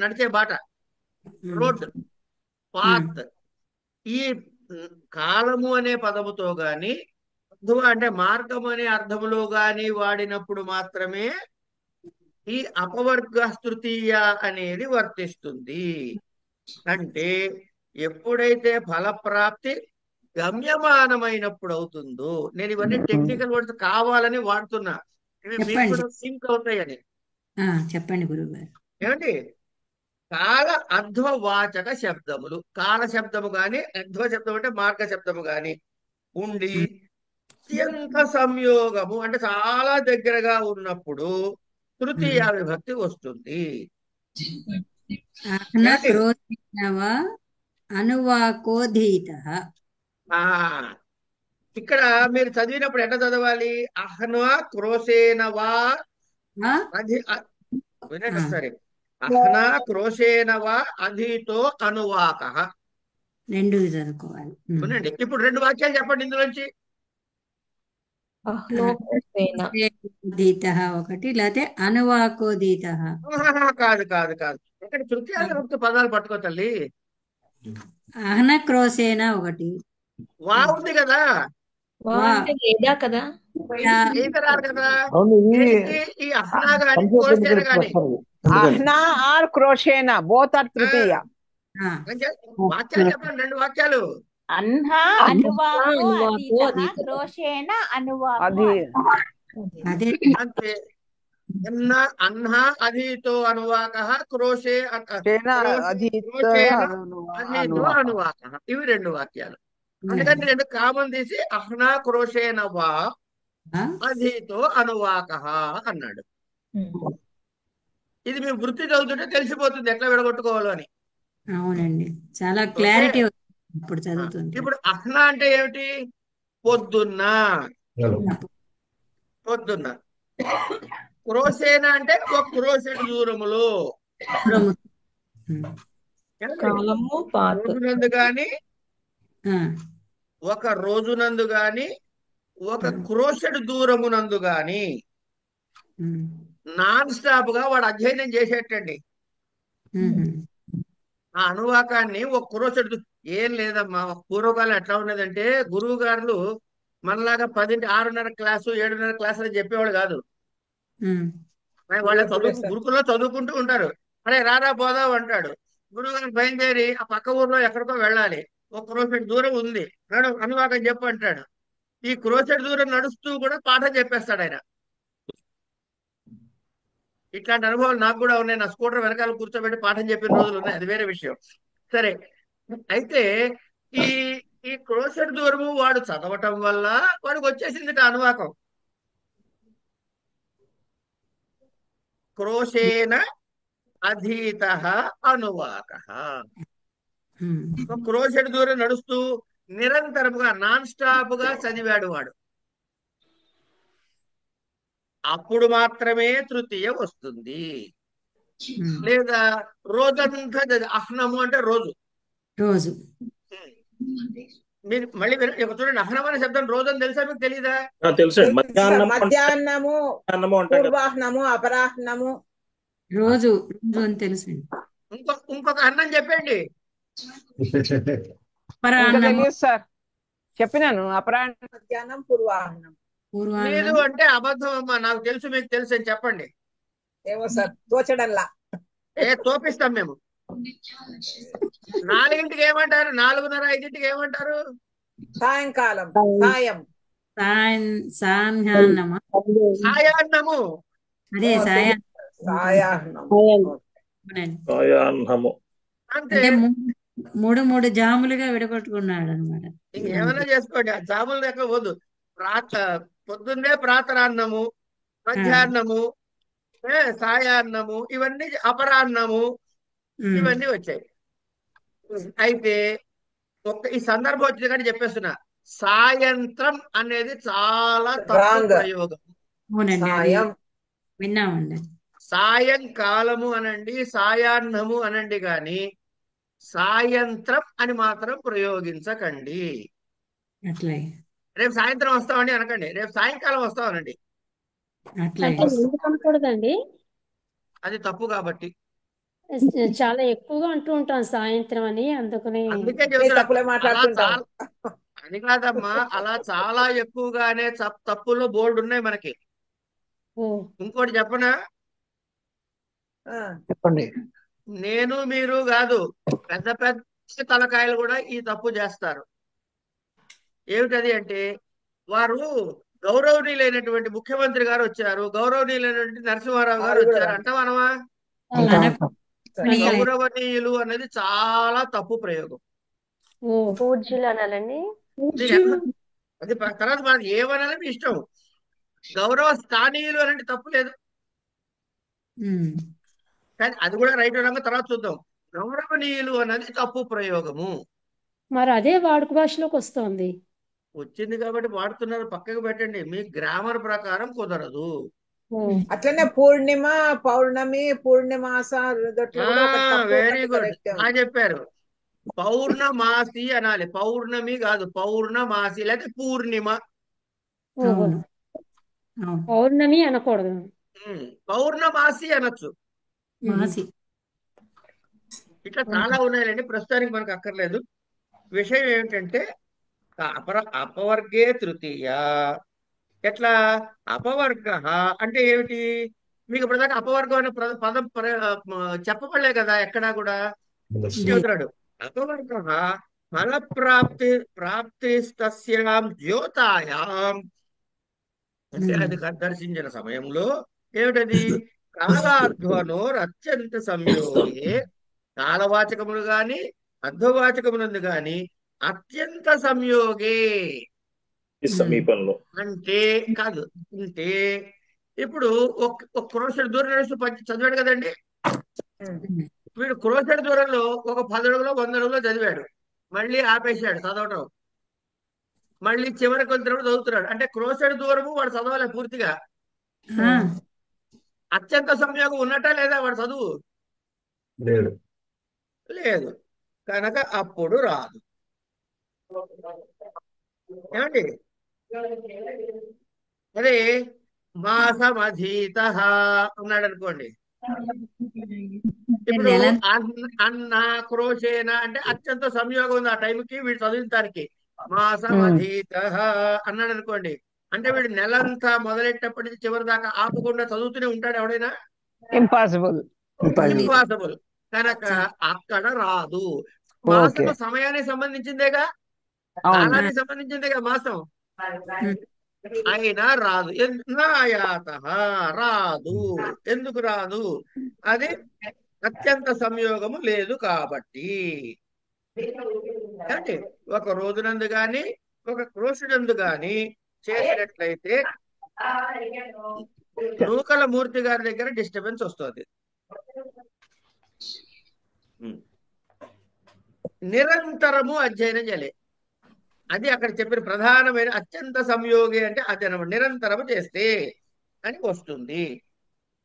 నడిచే బాట, రోడ్, పాత్. ఈ కాలము అనే పదముతో గాని అధ్వ అంటే మార్గం అనే అర్థములో గాని వాడినప్పుడు మాత్రమే ఈ అపవర్గ తృతీయ అనేది వర్తిస్తుంది. అంటే ఎప్పుడైతే ఫలప్రాప్తి గమ్యమానమైనప్పుడు అవుతుందో, నేను ఇవన్నీ టెక్నికల్ వర్డ్స్ కావాలని వాడుతున్నా, ఇవి మీకు కూడా సింక్ అవుతాయని. చెప్పండి గురువు గారు. ఏమండి, కాల అధ్వవాచక శబ్దములు, కాల శబ్దము గాని అధ్వ శబ్దం అంటే మార్గ శబ్దము గాని ఉండి అత్యంత సంయోగము అంటే చాలా దగ్గరగా ఉన్నప్పుడు తృతీయ విభక్తి వస్తుంది. అనువాకోధీత. ఇక్కడ మీరు చదివినప్పుడు ఎట్లా చదవాలి? అహ్నా క్రోశేనవా వినండి సరే. అహ్నా క్రోశేనవా అధీతో అనువాక. రెండు చదువుకోవాలి. వినండి, ఇప్పుడు రెండు వాక్యాలు చెప్పండి ఇందులోంచి. ఒకటి, లేకపోతే అనువాకోదీత. కాదు కాదు కాదు, ఇక్కడ తృతీయ విభక్తి పదాలు పట్టుకో తల్లి. అహ్న క్రోశేన ఒకటి, వా ఉంది కదా, లేదా కదా, రాదు కదా. ఈ అహ్నా గాని క్రోశేన గాని అహ్నా ఆర్ క్రోషేన బోత్ ఆర్ తృతీయ. వాక్యాలు చెప్పండి, రెండు వాక్యాలు. అహ్నా అనువాకో అధీతః క్రోశేన అనువాకో. అదే అంతే. అహ్నా అధీతో అనువాకః క్రోశే అధీతో అనువాకః. ఇవి రెండు వాక్యాలు. అందుకని రెండు కామన్ తీసి అహ్నా క్రోశేన వా అధీతో అనువాకః అన్నాడు. ఇది మీ వృత్తి చదువుతుంటే తెలిసిపోతుంది ఎట్లా విడగొట్టుకోవాలో అని. అవునండి, చాలా క్లారిటీ ఇప్పుడు చదువుతుంది. ఇప్పుడు అహ్నా అంటే ఏమిటి? పొద్దున్న. పొద్దున్న. క్రోశేన అంటే ఒక క్రోశెడు దూరములో. రోజునందు గాని ఒక రోజునందు గాని ఒక క్రోశెడు దూరమునందు గాని నాన్ స్టాప్ గా వాడు అధ్యయనం చేసేటండి. ఆ అనువాకాన్ని ఒక క్రోశెడు ఏం లేదమ్మా. పూర్వకాలం ఎట్లా ఉన్నదంటే గురువు గారులు మనలాగా 10 6:30 క్లాసు 7:30 క్లాసు అని చెప్పేవాడు కాదు. వాళ్ళ గురుకుల్లో చదువుకుంటూ ఉంటారు. అరే రారా పోదాం అంటాడు. గురువు గారు బయలుదేరి ఆ పక్క ఊర్లో ఎక్కడికో వెళ్ళాలి, ఒక క్రోశెడు దూరం ఉంది, అనువాకం చెప్పు అంటాడు. ఈ క్రోశెడు దూరం నడుస్తూ కూడా పాఠం చెప్పేస్తాడు ఆయన. ఇట్లాంటి అనుభవాలు నాకు కూడా ఉన్నాయి. నా స్కూటర్ వెనకాల కూర్చోబెట్టి పాఠం చెప్పిన రోజులు ఉన్నాయి, అది వేరే విషయం. సరే, అయితే ఈ ఈ క్రోశెడు దూరము వాడు చదవటం వల్ల వాడికి వచ్చేసింది అనువాకం. క్రోశేన అధీత అనువాక. క్రోశెడు దూరం నడుస్తూ నిరంతరముగా నాన్ స్టాప్ గా చదివాడు వాడు. అప్పుడు మాత్రమే తృతీయ వస్తుంది. లేదా రోజంతా అహ్నము అంటే రోజు. రోజు మీరు మళ్ళీ చూడండి, అహ్నం అనే శబ్దం రోజు అని తెలుసా మీకు? తెలీదా? తెలుసు. మధ్యాహ్నము, పూర్వాహ్నము, అపరాహ్నము, రోజు అని తెలుసు. ఇంకొక అన్నం చెప్పండి. తెలియదు సార్, చెప్పినాను. అపరాహ్నం, మధ్యాహ్నం, పూర్వాహ్నం. లేదు అంటే అబద్ధం అమ్మా, నాకు తెలుసు మీకు తెలుసు అని చెప్పండి. ఏమో సార్, తోచడంలా. తోపిస్తాం మేము. 4ంటికి ఏమంటారు? 4:30 5ంటికి ఏమంటారు? సాయంకాలం, సాయం, సాయాన్నము. అదే సాయాహ్నం. అంతే. మూడు జాములుగా విడగొట్టుకున్నాడు అనమాట. ఇంకేమైనా చేసుకోండి, ఆ జాములు లెక్క వద్దు. పొద్దున్నే ప్రాతరాన్నము, మధ్యాహ్నము, సాయాన్నము, ఇవన్నీ అపరాన్నము, ఇవన్నీ వచ్చాయి. అయితే ఈ సందర్భం వచ్చింది కానీ చెప్పేస్తున్నా, సాయంత్రం అనేది చాలా తప్పు రాంగ్. ప్రయోగం. అవునండి, అది సాయం విన్నామండి. సాయంకాలము అనండి, సాయాన్నము అనండి గాని సాయంత్రం అని మాత్రం ప్రయోగించకండి. అట్లే రేపు సాయంత్రం వస్తామండి అనకండి, రేపు సాయంకాలం వస్తామనండి. అట్లే అంటే ఎందుకు అనకూడదండి? అది తప్పు కాబట్టి. చాలా ఎక్కువగా అంటూ ఉంటాం సాయంత్రం అని, అందుకని అందుకే అన్ని చెబుతున్నా, తప్పులే అలా మాట్లాడుతుంటాం. చాలా అని కాదమ్మా, అలా చాలా ఎక్కువగానే తప్పుల్లో బోల్డ్ ఉన్నాయి మనకి. ఓ ఇంకోటి చెప్పనా, ఆ, చెప్పండి. నేను మీరు కాదు, పెద్ద పెద్ద తలకాయలు కూడా ఈ తప్పు చేస్తారు. ఏమిటది అంటే, వారు గౌరవనీయులైనటువంటి ముఖ్యమంత్రి గారు వచ్చారు, గౌరవనీయులైనటువంటి నరసింహారావు గారు అది కూడా వచ్చారు అంటామనమా? అంటాం. అననీయులై గౌరవనీయులు అనేది చాలా తప్పు ప్రయోగం. ఓ పూజ్యులు అనాలండి. అది తర్వాత మనకి ఏమనాలి మీ ఇష్టం. గౌరవ స్థానీయులు అనేది తప్పు లేదు, కానీ అది కూడా రైట్ రంగ తర్వాత చూద్దాం. గౌరవనీయులు అన్నది తప్పు ప్రయోగము. మరి అదే వాడుక భాషలోకి వస్తుంది. వచ్చింది కాబట్టి వాడుతున్నారు, పక్కకు పెట్టండి. మీ గ్రామర్ ప్రకారం కుదరదు. ఓ అట్లనే పూర్ణిమ, పౌర్ణమి, పూర్ణిమాస దొట్లో కూడా ఒక తప్పు వెరీ ఉన్నది, గుడ్, కరెక్ట్. బాగా చెప్పారు. పౌర్ణమాసి అనాలి, పౌర్ణమి కాదు, పౌర్ణమాసి లేకపోతే పూర్ణిమ. ఓహో, అవును అవును పౌర్ణమి అనకూడదు. పౌర్ణమాసి అనొచ్చు. మాసి ఇట్లా చాలా ఉన్నాయండి, ప్రస్తుతానికి మనకు అక్కర్లేదు. విషయం ఏమిటంటే అపవర్గే తృతీయ. ఎట్లా అపవర్గ అంటే ఏమిటి? మీకు ఇప్పటిదాకా అపవర్గం అనే పదం చెప్పబడలే కదా ఎక్కడా కూడా. చెబుతున్నాడు, అపవర్గ ఫల ప్రాప్తిస్తస్యాం జ్యోతాయాం. అంటే అది దర్శించిన సమయంలో ఏమిటది? కాలాధ్వనో అత్యంత సంయోగే, కాలవాచకములు గాని అర్ధవాచకములందు గాని అత్యంత సంయోగే సమీపంలో అంటే కాదు. అంటే ఇప్పుడు ఒక క్రోషెడ్ దూరం నడుస్తూ చదివాడు కదండి. వీడు క్రోషెడ్ దూరంలో ఒక 10 అడుగులో 100 అడుగులో చదివాడు, మళ్ళీ ఆపేశాడు చదవటం, మళ్ళీ చివరికి వచ్చినప్పుడు చదువుతున్నాడు. అంటే క్రోషెడ్ దూరము వాడు చదవాలి పూర్తిగా. అత్యంత సంయోగం ఉన్నట్టా లేదా వాడు చదువు? లేదు, కనుక అప్పుడు రాదు. ఏమండి? అదే మాసమధీత అన్నాడు అనుకోండి. ఇప్పుడు అన్న క్రోషేన అంటే అత్యంత సంయోగం ఉంది ఆ టైంకి వీడు చదివించడానికి. మాసమధీత అన్నాడు అనుకోండి, అంటే వీడు నెలంతా మొదలెట్టప్పటి నుంచి చివరి దాకా ఆపకుండా చదువుతూనే ఉంటాడు ఎవడైనా? ఇంపాసిబుల్. ఇంపాసిబుల్. కనుక అక్కడ రాదు. మాసము సమయానికి సంబంధించిందేగా, కాలానికి సంబంధించిందేగా మాసం, అయినా రాదు. నాయాత రాదు. ఎందుకు రాదు? అది అత్యంత సంయోగము లేదు కాబట్టి. అంటే ఒక రోజునందు గాని ఒక క్రోషుడందు గాని చేసినట్లయితే నూకల మూర్తి గారి దగ్గర డిస్టర్బెన్స్ వస్తుంది. నిరంతరము అధ్యయనం చేయాలి. అది అక్కడ చెప్పిన ప్రధానమైన అత్యంత సంయోగి అంటే అధ్యయనం నిరంతరము చేస్తే అని వస్తుంది.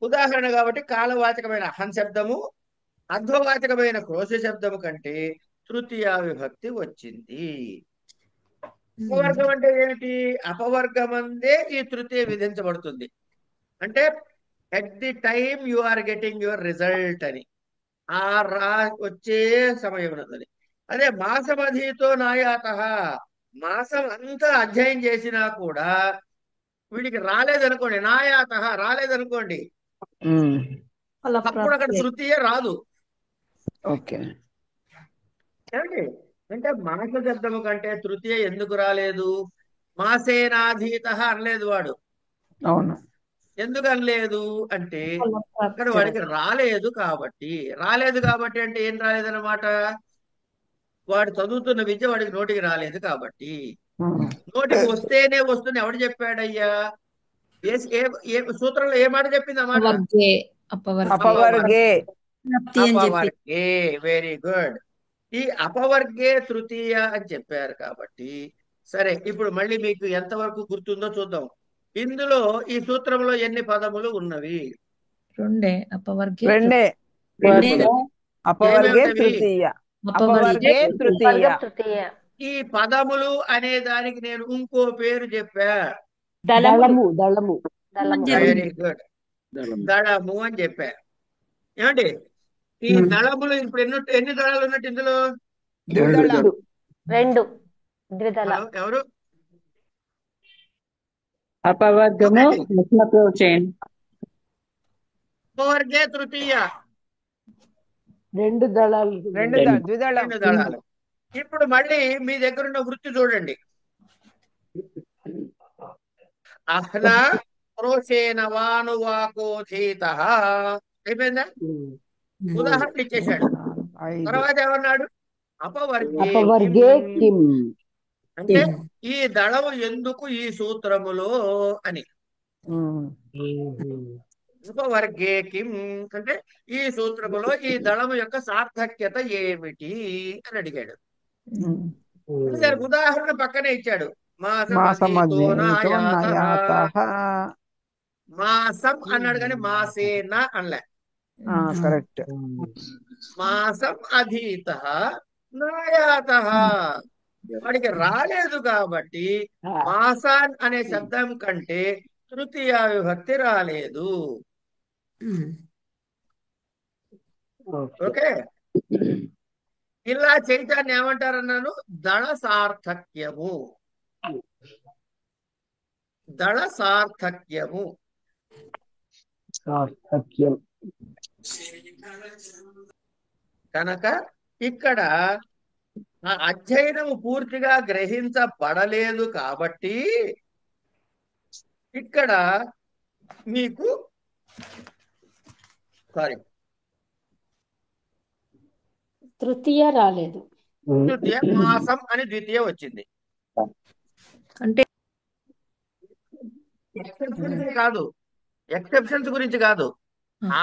ఉదాహరణ కాబట్టి కాలవాచకమైన అహం శబ్దము అర్ధవాచకమైన క్రోశ శబ్దము కంటే తృతీయ విభక్తి వచ్చింది. అపవర్గం అంటే ఏమిటి? అపవర్గమందే ఈ తృతీయ విధించబడుతుంది. అంటే at the time you are getting your result అని, ఆ వచ్చే సమయం ఉన్నది. అదే మాసమధీతో నాయాత, మాసం అంతా అధ్యయనం చేసినా కూడా వీడికి రాలేదనుకోండి, నాయాత రాలేదనుకోండి, అప్పుడు అక్కడ తృతీయ రాదు. ఓకే, ఏమండి? అంటే మాస శబ్దము కంటే తృతీయ ఎందుకు రాలేదు? మాసేనాధీత అనలేదు వాడు. అవును. ఎందుకు అనలేదు అంటే అక్కడ వాడికి రాలేదు కాబట్టి. రాలేదు కాబట్టి అంటే ఏం రాలేదన్నమాట? వాడు చదువుతున్న విద్య వాడికి నోటికి రాలేదు కాబట్టి. నోటికి వస్తేనే వస్తుంది ఎవడు చెప్పాడయ్యా? ఏ సూత్రంలో ఏ మాట చెప్పింది ఆ మాట? అపవర్గే అపవర్గే అపవర్గే అపవర్గే. Very good. ఈ అపవర్గే తృతీయ అని చెప్పారు కాబట్టి సరే, ఇప్పుడు మళ్ళీ మీకు ఎంతవరకు గుర్తుందో చూద్దాం. ఇందులో ఈ సూత్రంలో ఎన్ని పదములు ఉన్నవి? రెండే. అపవర్గే రెండే. అపవర్గే తృతీయ. అపవర్గే తృతీయ. ఈ పదములు అనే దానికి నేను ఇంకో పేరు చెప్పా. దళము దళము వెరీ గుడ్. దళము అని చెప్పా. ఏమండి ఈ దళములు ఇప్పుడు ఎన్ని దళాలు ఉన్నట్టు ఇందులో? రెండు. ద్విదళ. ఎవరు? అపవర్గము అపవర్గే తృతీయ. రెండు దళాలు రెండు దళాలు. ఇప్పుడు మళ్ళీ మీ దగ్గర ఉన్న వృత్తి చూడండి. అహ్న క్రోశేన వానువాకోధీత. అయిపోయిందా? ఉదాహరణ ఇచ్చేశాడు. తర్వాత ఏమన్నాడు? అపవర్గే కిం. అంటే ఈ దళము ఎందుకు ఈ సూత్రములో అని. ఉపవర్గే కిం అంటే ఈ సూత్రములో ఈ దళము యొక్క సార్థక్యత ఏమిటి అని అడిగాడు. దానికి ఉదాహరణ పక్కనే ఇచ్చాడు. మాసం అన్నాడు కానీ మాసేన అనలే. కరెక్ట్. మాసం అధీత నాయాత. వాడికి రాలేదు కాబట్టి మాసాన్ అనే శబ్దం కంటే తృతీయ విభక్తి రాలేదు. ఓకే. ఇలా చేయటాన్ని ఏమంటారన్నాను? దళ సార్థక్యము. దళ సార్థక్యము. కనుక ఇక్కడ ఆ అధ్యయనం పూర్తిగా గ్రహించబడలేదు కాబట్టి ఇక్కడ మీకు తృతీయ రాలేదు. తృతీయ మాసం అని ద్వితీయ వచ్చింది. అంటే ఎక్సెప్షన్స్ గురించి కాదు.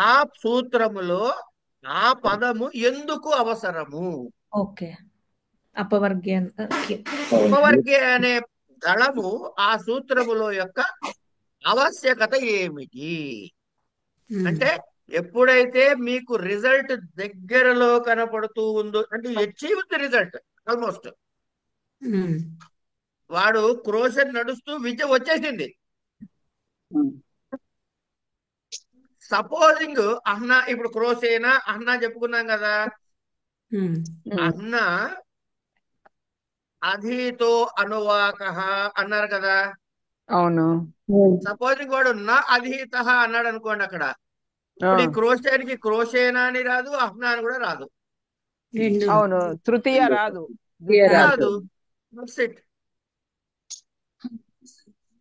ఆ సూత్రములో ఆ పదము ఎందుకు అవసరము? ఓకే. అపవర్గే ఉపవర్గే అనే దళము ఆ సూత్రములో యొక్క ఆవశ్యకత ఏమిటి అంటే ఎప్పుడైతే మీకు రిజల్ట్ దగ్గరలో కనపడుతూ ఉందో అంటే అచీవ్ ది రిజల్ట్ ఆల్మోస్ట్. వాడు క్రోషన్ నడుస్తూ విద్య వచ్చేసింది. సపోజింగ్ అహ్నా ఇప్పుడు క్రోసేనా అహ్నా చెప్పుకున్నాం కదా. అహ్నా అధీతో అనువాక అన్నారు కదా. అవును. సపోజింగ్ వాడు నా అధీత అన్నాడు అనుకోండి. అక్కడ ఇప్పుడు ఈ క్రోషేనికి క్రోషేనా అని రాదు, అహ్నా అని కూడా రాదు. అవును. తృతీయ రాదు.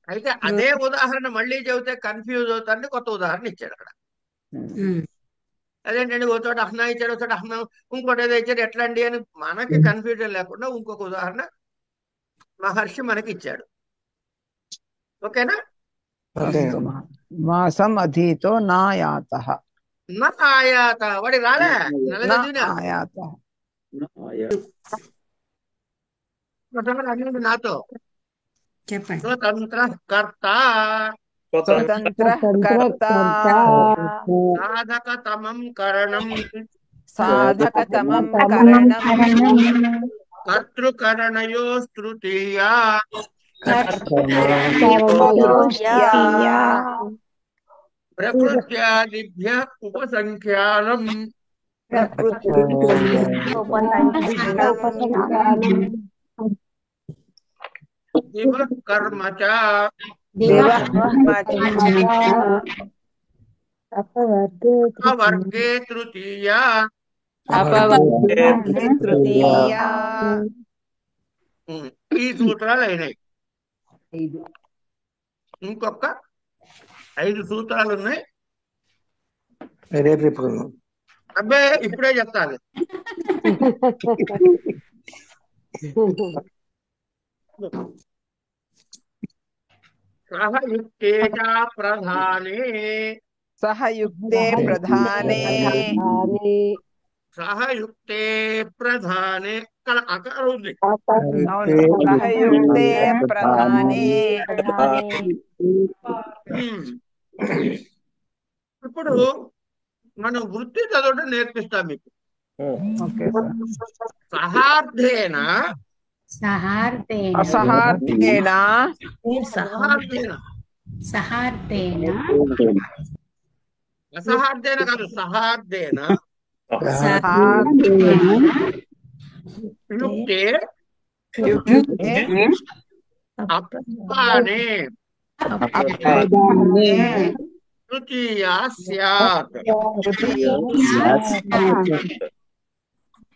అయితే అదే ఉదాహరణ మళ్ళీ చెబితే కన్ఫ్యూజ్ అవుతారని కొత్త ఉదాహరణ ఇచ్చాడు అక్కడ. అదేంటండి ఓ చోట అహ్నా ఇచ్చాడు, ఓ చోట అహ్నా, ఇంకోటి ఏదో ఇచ్చాడు, ఎట్లా అండి అని మనకి కన్ఫ్యూజన్ లేకుండా ఇంకొక ఉదాహరణ మహర్షి మనకి ఇచ్చాడు. ఓకేనా? మాసం అధీతో నాయాత. నాయాత వాడి రాలే నాతో చెప్పండి. స్వతంత్ర కర్త సాధకతమం కరణం కర్తృకరణయో తృతీయా ప్రకృత్యాదిభ్య ఉపసంఖ్యానం కర్మ చ అపవర్గే తృతీయ. ఈ సూత్రాలు అయినాయి. ఇంకొక 5 సూత్రాలు ఉన్నాయి. అబ్బే ఇప్పుడే చెప్తాను. సహయుక్తే చ ప్రధానే సహయుక్తే ప్రధానే సహయుక్తే ప్రధానే ఇక్కడ అకారం ఉంది. అవును సహయుక్తే ప్రధానే ఇప్పుడు మనం వృత్తి చదవడం నేర్పిస్తాం మీకు. ఓకే సహార్థేన సహార్థేన అసహార్థేన సహార్థేన సహార్థేన అసహార్థేన కాదు సహార్థేన యుక్తే యుక్తే అప్రధానే తృతీయా స్యాత్.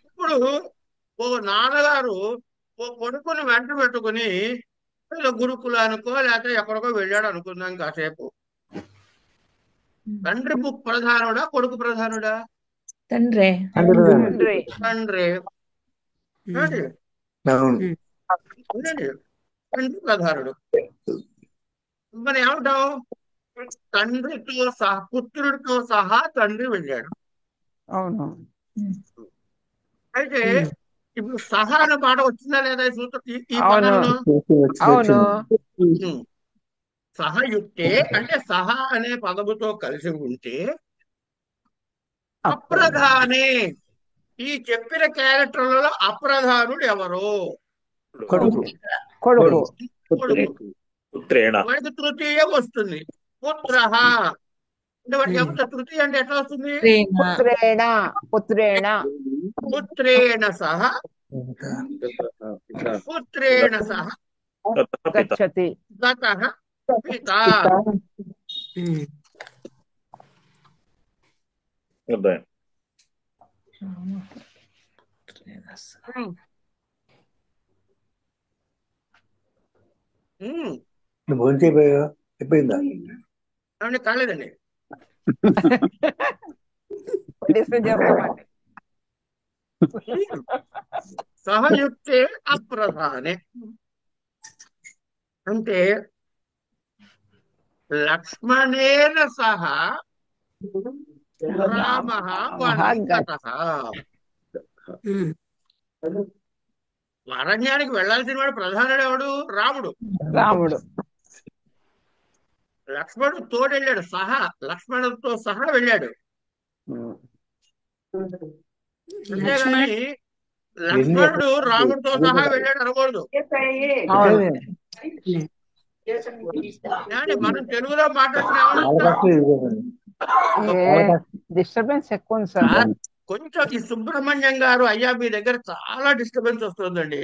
ఇప్పుడు ఓ నాన్నగారు ఓ కొడుకుని వెంట పెట్టుకుని ఏదో గురుకులానికో లేకపోతే ఎక్కడికో వెళ్ళాడు అనుకుందాం కాసేపు. తండ్రి ప్రధానుడా కొడుకు ప్రధానుడా? తండ్రే. తండ్రి తండ్రి ఏమండి? అవునండి, తండ్రి ప్రధానుడు. మరి ఏమంటాం? తండ్రితో సహా పుత్రుడితో సహా తండ్రి వెళ్ళాడు. అవును అయితే ఇప్పుడు సహా అనే మాట వచ్చిందా లేదా ఈ సూత్రం ఈ అవును పదంలో? అవును సహయుక్తే అంటే సహా అనే పదముతో కలిసి ఉంటే అప్రధానే ఈ చెప్పిన క్యారెక్టర్లలో అప్రధానుడు ఎవరు? కొడుకు. కొడుకు కొడుకు. పుత్రేణ వాడికి తృతీయ వస్తుంది. పుత్ర అంటే వాడికి ఏమవుతుంది? తృతీయ అంటే ఎట్లా వస్తుంది? పుత్రేణ పుత్రేణ పుత్రేణ సహ పుత్రేణ సహ గచ్చతి గతః పితా. నువ్వు భోజనం చేయబోయా అయిపోయిందా? ఏమండి? కాలేదండి. చేస్తామండి. సహయుక్తే అప్రధానే అంటే లక్ష్మణేన సహ రామ వనం గతః. అరణ్యానికి వెళ్లాల్సిన వాడు ప్రధానుడు ఎవడు? రాముడు. రాముడు లక్ష్మణుడు తోడెళ్ళాడు, సహా లక్ష్మణుడితో సహా వెళ్ళాడు. అంతేగాని లక్ష్మణుడు రాముడితో సహా వెళ్ళాడు అనకూడదు. కానీ మనం తెలుగులో మాట్లాడుతున్నాం. డిస్టర్బెన్స్ ఎక్కువ ఉంది సార్. కొంచెం ఈ సుబ్రహ్మణ్యం గారు అయ్యా మీ దగ్గర చాలా డిస్టర్బెన్స్ వస్తుందండి.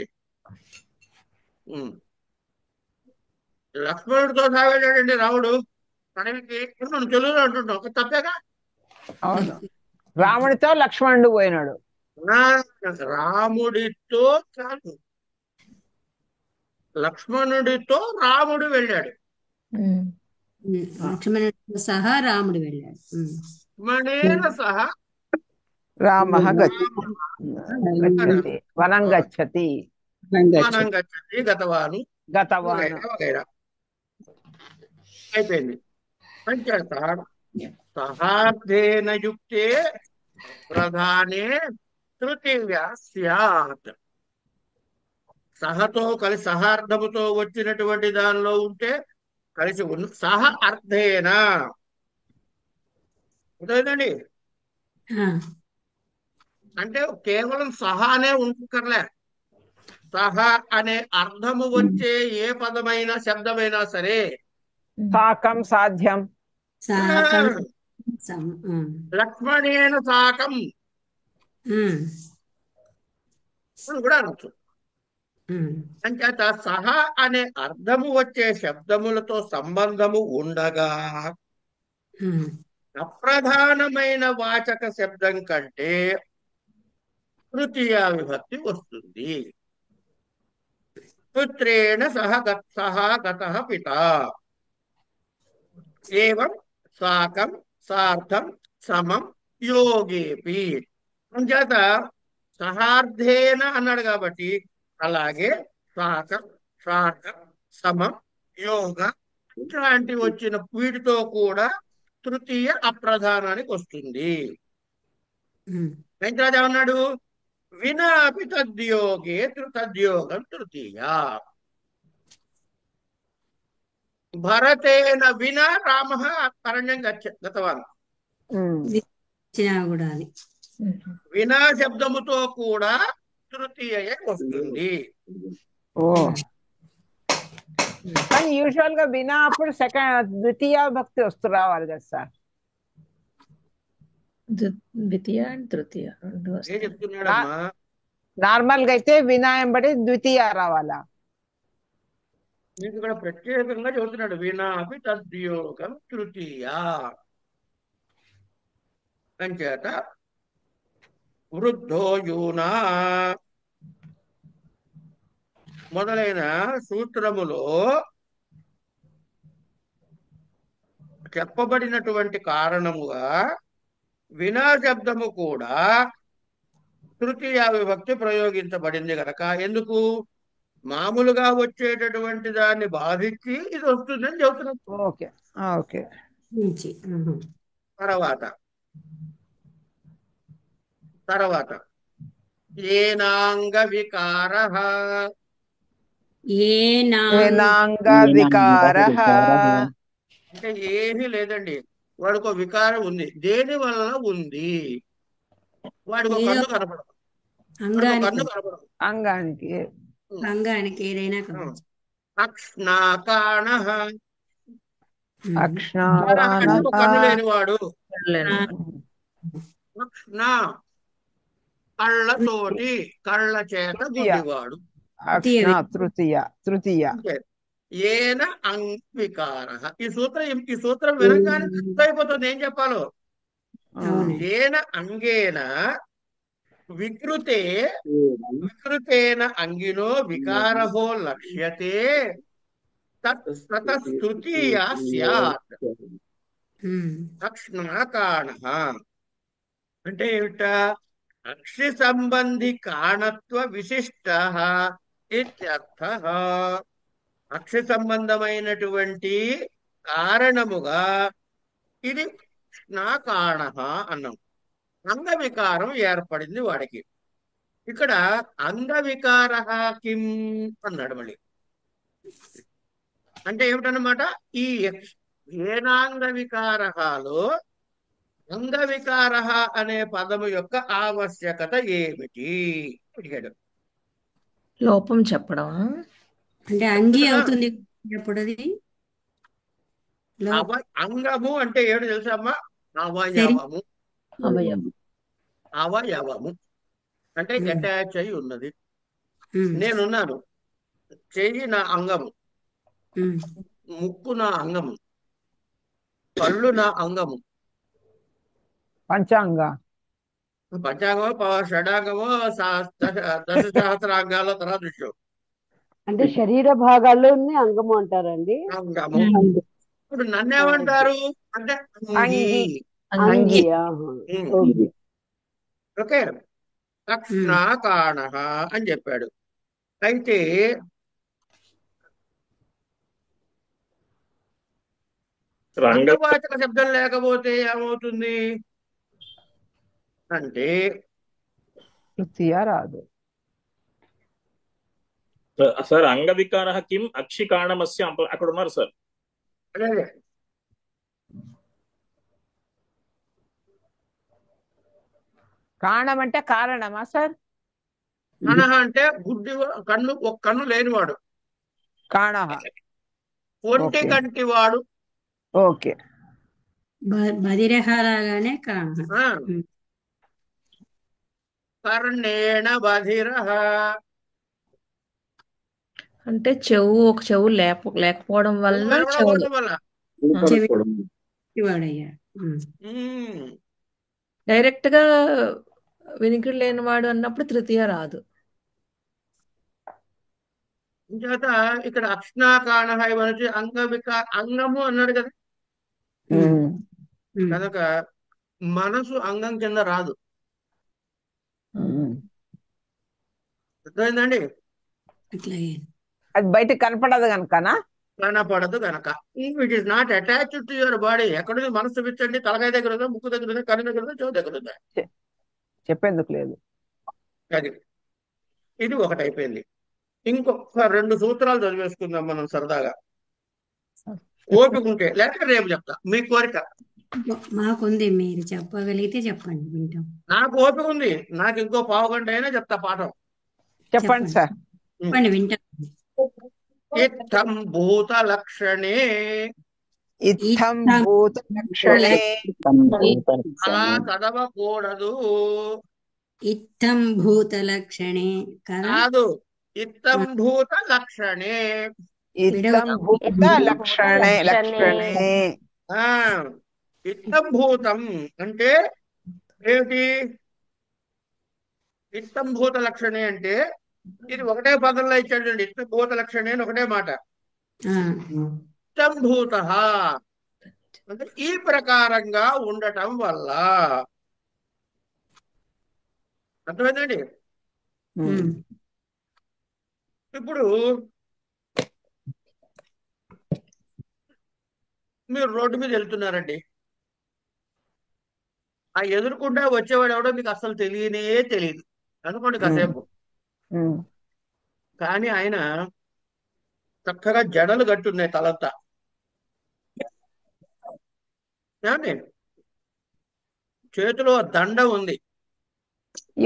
లక్ష్మణుడితో సహా వెళ్ళాడండి రాముడు అడవికి. మనం తెలుగులో అంటుంటాం, ఒక తప్పేగా. అవును రాముడితో లక్ష్మణుడు పోయినాడు. రాముడితో కాదు, లక్ష్మణుడితో రాముడు వెళ్ళాడు. లక్ష్మణుడితో సహా రాముడు వెళ్ళాడు. లక్ష్మణేన సహా రామ గచ్చతి వనం గచ్చతి వనం గచ్చతి గతవాను గతవాను వగైరా అయిపోయింది. పంచేత సహార్థేన యుక్తే ప్రధానే తృతీయ స్యాత్. సహతో కలిసి సహార్థముతో వచ్చినటువంటి దానిలో ఉంటే కలిసి ఉన్న సహ అర్థేన అర్థమైందండి. అంటే కేవలం సహా అనే ఉంటుకర్లే. సహా అనే అర్థము వచ్చే ఏ పదమైనా శబ్దమైనా సరే సాకం సాధ్యం లక్ష్మణేన సాకం కూడా అనొచ్చు. అంచేత సహా అనే అర్థము వచ్చే శబ్దములతో సంబంధము ఉండగా అప్రధానమైన వాచక శబ్దం కంటే తృతీయ విభక్తి వస్తుంది. పుత్రేణ సహ గతః పితా ఏవం సాకం సార్థం సమం యోగేపి. అంచేత సహార్థేన అన్నాడు కాబట్టి అలాగే శాక శాక సమం యోగ ఇట్లాంటి వచ్చిన వీటితో కూడా తృతీయ అప్రధానానికి వస్తుంది. వెంకటరాజు ఏమన్నాడు? వినాపి తద్యోగే తద్యోగం తృతీయ. భరతేన వినా రామ అరణ్యం గతవాన్. కూడా అని వినా శబ్దముతో కూడా తృతీయ వస్తుంది. కానీ యూజువల్ గా వినా అప్పుడు ద్వితీయ భక్తి వస్తూ రావాలి కదా సార్? ద్వితీయ అండ్ తృతీయ ఏం చెప్తున్నాడమ్మా? నార్మల్ గా అయితే వినా ఎంబడి ద్వితీయ రావాలా? మీకు ఇక్కడ ప్రత్యేకంగా చెబుతున్నాడు వినాపి తద్యోగం తృతీయ. అంచేత వృద్ధో యూనా మొదలైన సూత్రములో చెప్పబడినటువంటి కారణముగా వినా శబ్దము కూడా తృతీయ విభక్తి ప్రయోగించబడింది కనుక, ఎందుకు మామూలుగా వచ్చేటటువంటి దాన్ని బాధించి ఇది వస్తుందని చెబుతున్నాం. Okay okay. తర్వాత ఏనాంగ వికార ఏనాంగ వికార అంటే ఏమీ లేదండి, వాడికి ఒక వికారం ఉంది. దేని వల్ల ఉంది? వాడికి ఒక కన్ను కనపడదు. అంగానికి అంగానికి ఏదైనా అక్ష్ణాకాణ అక్ష్ణ కన్ను లేనివాడు. అక్ష్ణ కళ్ళతోటి కళ్ళ చేత గుడ్డివాడు. తృతీయ. ఏన అంగవికార. ఈ సూత్రం వినగానే అయిపోతుంది ఏం చెప్పాలో. ఏన అంగేన వికృతేన అంగినో వికారహో లక్ష్యతే తృతీయ స్యాత్. అక్ష్ణాకాణ అంటే ఏమిట? అక్షి సంబంధి కాణత్వ విశిష్ట ఇత్యర్థ. అక్షి సంబంధమైనటువంటి కారణముగా ఇది స్నాకాణ అన్నాం. అంగవికారం ఏర్పడింది వాడికి. ఇక్కడ అంగవికార కిం అన్నాడు మళ్ళీ. అంటే ఏమిటన్నమాట? ఈ ఏనాంగ వికారలో అంగవికార అనే పదము యొక్క ఆవశ్యకత ఏమిటి అడిగాడు. లోపం చెప్పడమా? అంటే అంగి అవుతుంది ఎప్పుడు అది? అంగము అంటే ఏమిటి తెలుసమ్మా? అవయవము. అవయవము అంటే అటాచ్ అయి ఉన్నది. నేనున్నాను, చెయ్యి నా అంగము, ముక్కు నా అంగము, కళ్ళు నా అంగము. పంచాంగమో షడాంగమో దశ సహస్రాంగాల తర్వాత విషయం. అంటే శరీర భాగాల్లోనే అంగము అంటారండి. అంగము. ఇప్పుడు నన్నేమంటారు అంటే అంగి. ఓకే. అక్ష్ణాకాణ అని చెప్పాడు. అయితే అంగవాచక శబ్దం లేకపోతే ఏమవుతుంది అంటే తృతీయ రాదు. సార్ అంగవికార కిం అక్షి కారణమస్య అక్కడ ఉన్నారు సార్. అదే కారణం అంటే కారణమా సార్? అంటే గుడ్డి కన్ను, ఒక కన్ను లేనివాడు. కాణ ఒంటి కంటి వాడు. ఓకే. బదిరహలాగానే కర్ణేణ బధిరః అంటే ఒక చెవు లేకపోవడం వల్ల డైరెక్ట్ గా వినికిడి లేనివాడు అన్నప్పుడు తృతీయ రాదు. చేత ఇక్కడ అక్ష్ణాకాణ వచ్చి అంగము అన్నాడు కదా, కనుక మనసు అంగం కింద రాదు. అర్థమైందండి? అట్లాగే అది బయటకు కనపడదు కనుకనా? కనపడదు గనక. It is not attached to your body. ఎక్కడుంది? మనసు చూపించండి. తలకాయ దగ్గర ఉందా, ముక్కు దగ్గర ఉందా, కన్ను దగ్గర ఉందా, చెవు దగ్గర ఉందా? చెప్పేందుకు లేదు. అది ఇది ఒకటి అయిపోయింది. ఇంకొక 2 సూత్రాలు చదివేసుకుందాం మనం సరదాగా, ఓపిక ఉంటే. లేకపోతే రేపు చెప్తా, మీ కోరిక. మాకుంది, మీరు చెప్పగలిగితే చెప్పండి, వింటాం. నాకు ఓపిక ఉంది. నాకు ఇంకో పావుగంట అయినా చెప్తా పాఠం. చెప్పండి సార్. చెప్పండి, వింటాం. ఇత్థం భూత లక్షణే, ఇత్థం భూత లక్షణే, అలా చదవకూడదు. ఇత్థం భూత లక్షణే కాదు, ఇత్థం భూత లక్షణే. ఇత్థం భూత లక్షణే లక్షణే. ఇత్థం భూతం అంటే ఏమిటి? ఇత్థం భూత లక్షణే అంటే ఇది ఒకటే పదంలో ఇచ్చాడండి. ఇత్థం భూత లక్షణే అని ఒకటే మాట. ఇత్థం భూత అంటే ఈ ప్రకారంగా ఉండటం వల్ల. అర్థమైందండి? ఇప్పుడు మీరు రోడ్డు మీద వెళ్తున్నారండి. ఆ ఎదురుకుండా వచ్చేవాడు ఎవడో మీకు అసలు తెలియనే తెలియదు అనుకోండి కాసేపు. కానీ ఆయన చక్కగా జడలు కట్టున్నాయి తలంతా. ఏమండి? చేతిలో దండ ఉంది.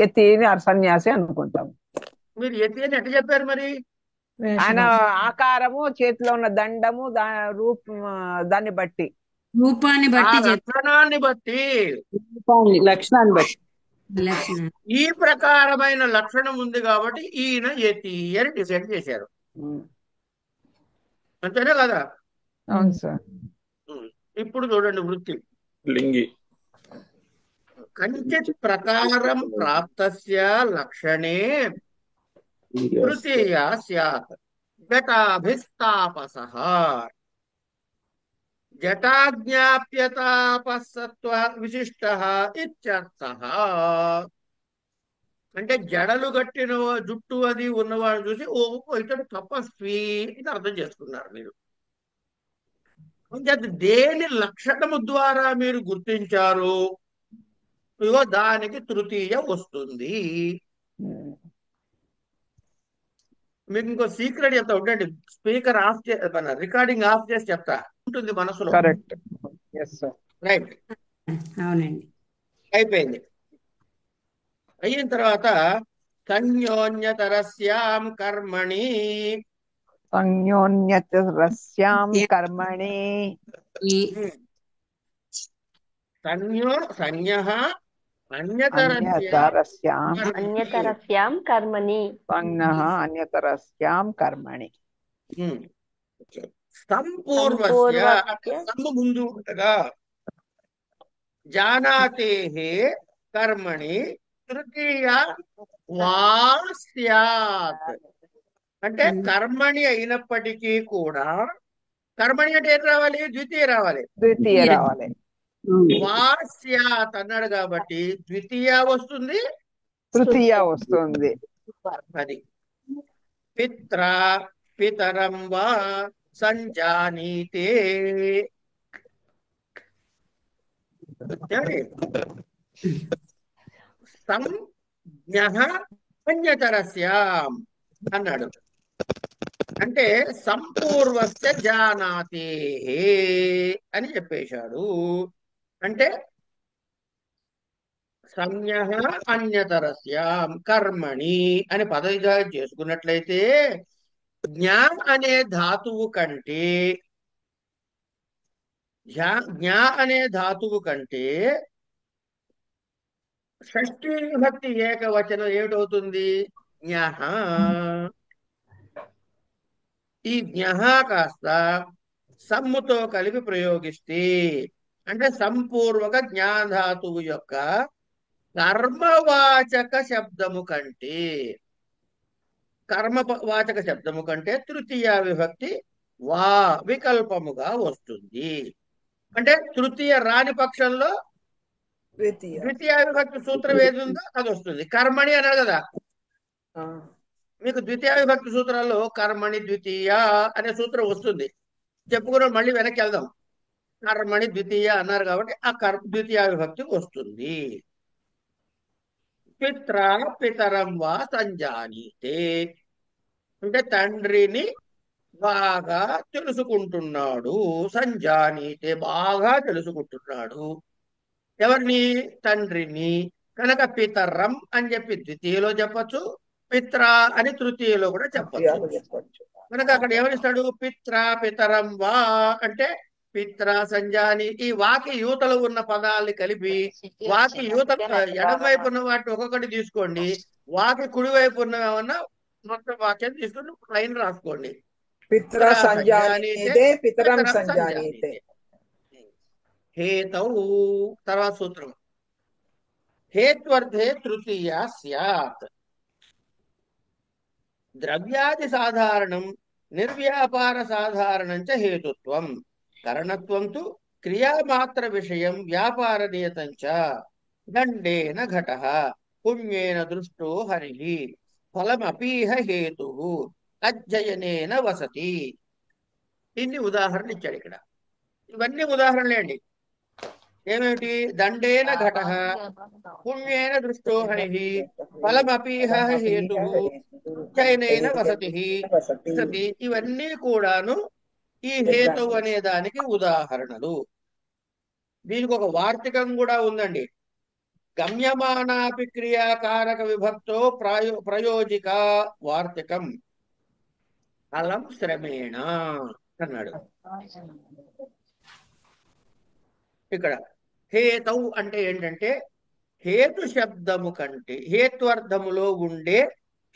యతి సన్యాసి అనుకుంటాం. మీరు యతి అని ఎట్లా చెప్పారు మరి? ఆయన ఆకారము, చేతిలో ఉన్న దండము, దాన్ని బట్టి, రూపాన్ని బట్టి, లక్షణాన్ని బట్టి, లక్షణాన్ని బట్టి, ఈ ప్రకారమైన లక్షణం ఉంది కాబట్టి ఈయన యతి అని డిసైడ్ చేశారు. అంతేనే కదా? అవును సార్. ఇప్పుడు చూడండి, వృత్తి లింగి. కంచిత్ ప్రకారం ప్రాప్తస్య లక్షణే తృతీయ స్యాత్ జటాభిస్తాపసః. జటాజ్ఞాప్యతాపసత్వ విశిష్టః ఇత్యర్థః. అంటే జడలు కట్టిన జుట్టు అది ఉన్నవాడు చూసి ఓ ఇతడు తపస్వి ఇది అర్థం చేసుకున్నారు మీరు. దేని లక్షణము ద్వారా మీరు గుర్తించారు, ఇగో దానికి తృతీయ వస్తుంది. మీకు ఇంకో సీక్రెట్ చెప్తా ఉండండి. స్పీకర్ ఆఫ్ మన రికార్డింగ్ ఆఫ్ చేసి చెప్తా ఉంటుంది మనసులో. కరెక్ట్. రైట్. అవునండి. అయిపోయింది. అయిన తర్వాత సంయోన్యతరస్యాం కర్మణి, సంయోన్యతరస్యాం కర్మణి, సంజ్ఞః అన్యతరస్యాం కర్మణి, సంజ్ఞః అన్యతరస్యాం కర్మణి. సంపూర్వస్య సమ్ము ముందు ఉండగా జానాతేః కర్మణి తృతీయ వా స్యాత్. అంటే కర్మణి అయినప్పటికీ కూడా, కర్మణి అంటే ఏం రావాలి? ద్వితీయ రావాలి. ద్వితీయ రావాలి. వా స్యాత్ అన్నాడు కాబట్టి ద్వితీయ వస్తుంది, తృతీయ వస్తుంది. అది పిత్ర పితరం వా సంజానీతే. సంజ్ఞః అన్యతరస్యాం అన్నాడు. అంటే సంపూర్వస్య జానాతే అని చెప్పేశాడు. అంటే సంజ్ఞః అన్యతరస్యాం కర్మణి అని పదవిగా చేసుకున్నట్లయితే జ్ఞా అనే ధాతువు కంటే, జ్ఞా అనే ధాతువు కంటే షష్ఠీ విభక్తి ఏకవచనం ఏమిటవుతుంది? జ్ఞః. ఈ జ్ఞః కాస్త సమ్ముతో కలిపి ప్రయోగిస్తే, అంటే సంపూర్వక జ్ఞాధాతువు యొక్క కర్మవాచక శబ్దము కంటే, కర్మవాచక శబ్దము కంటే తృతీయ విభక్తి వా వికల్పముగా వస్తుంది. అంటే తృతీయ రాని పక్షంలో ద్వితీయ విభక్తి సూత్రం ఏది ఉందో అది వస్తుంది. కర్మణి అన్నారు కదా, మీకు ద్వితీయ విభక్తి సూత్రాల్లో కర్మణి ద్వితీయ అనే సూత్రం వస్తుంది. చెప్పుకున్న మళ్ళీ వెనక్కి వెళ్దాం. కర్మణి ద్వితీయ అన్నారు కాబట్టి ఆ ద్వితీయ విభక్తి వస్తుంది. పిత్ర పితరం వా సంజానీతే అంటే తండ్రిని బాగా తెలుసుకుంటున్నాడు. సంజానీతే బాగా తెలుసుకుంటున్నాడు. ఎవరిని? తండ్రిని. కనుక పితరం అని చెప్పి ద్వితీయలో చెప్పచ్చు, పిత్ర అని తృతీయలో కూడా చెప్పచ్చు. కనుక అక్కడ ఎవరిస్తాడు? పిత్ర పితరం వా అంటే పిత్ర సంజాని. ఈ వాకి యూతలు ఉన్న పదాలని కలిపి వాకి యూత ఎడం వైపు ఉన్న వాటిని ఒక్కొక్కటి తీసుకోండి, వాకి కుడి వైపు ఉన్న ఏమన్నా మొత్తం వాక్యం తీసుకుని లైన్ రాసుకోండి. పిత్ర సంజానీతే పితరం సంజానీతే. హేతౌ తర్వాత సూత్రం హేత్వర్ధే తృతీయ స్యాత్. ద్రవ్యాది సాధారణం నిర్వ్యాపార సాధారణం చ హేతుత్వం. కరణత్వం తు క్రియామాత్ర విషయం వ్యాపార నియతం చ. దండేన ఘటః పుణ్యేన దృష్టో హరిః ఫలమపీహ హేతుః అధ్యయనేన వసతి. ఇన్ని ఉదాహరణలు ఇచ్చాడు ఇక్కడ. ఇవన్నీ ఉదాహరణలే అండి. ఏమిటి? దండేన ఘటః పుణ్యేన దృష్టో హరిః ఫలమపీహ హేతుః అధ్యయనేన వసతి. ఇవన్నీ కూడాను ఈ హేతువు అనే దానికి ఉదాహరణలు. దీనికి ఒక వార్తికం కూడా ఉందండి. గమ్యమానాపి క్రియాకారక విభక్తో ప్రయోజిక వార్తికం అలం శ్రమేణ అన్నాడు. ఇక్కడ హేతౌ అంటే ఏంటంటే హేతు శబ్దము కంటే, హేత్వర్థములో ఉండే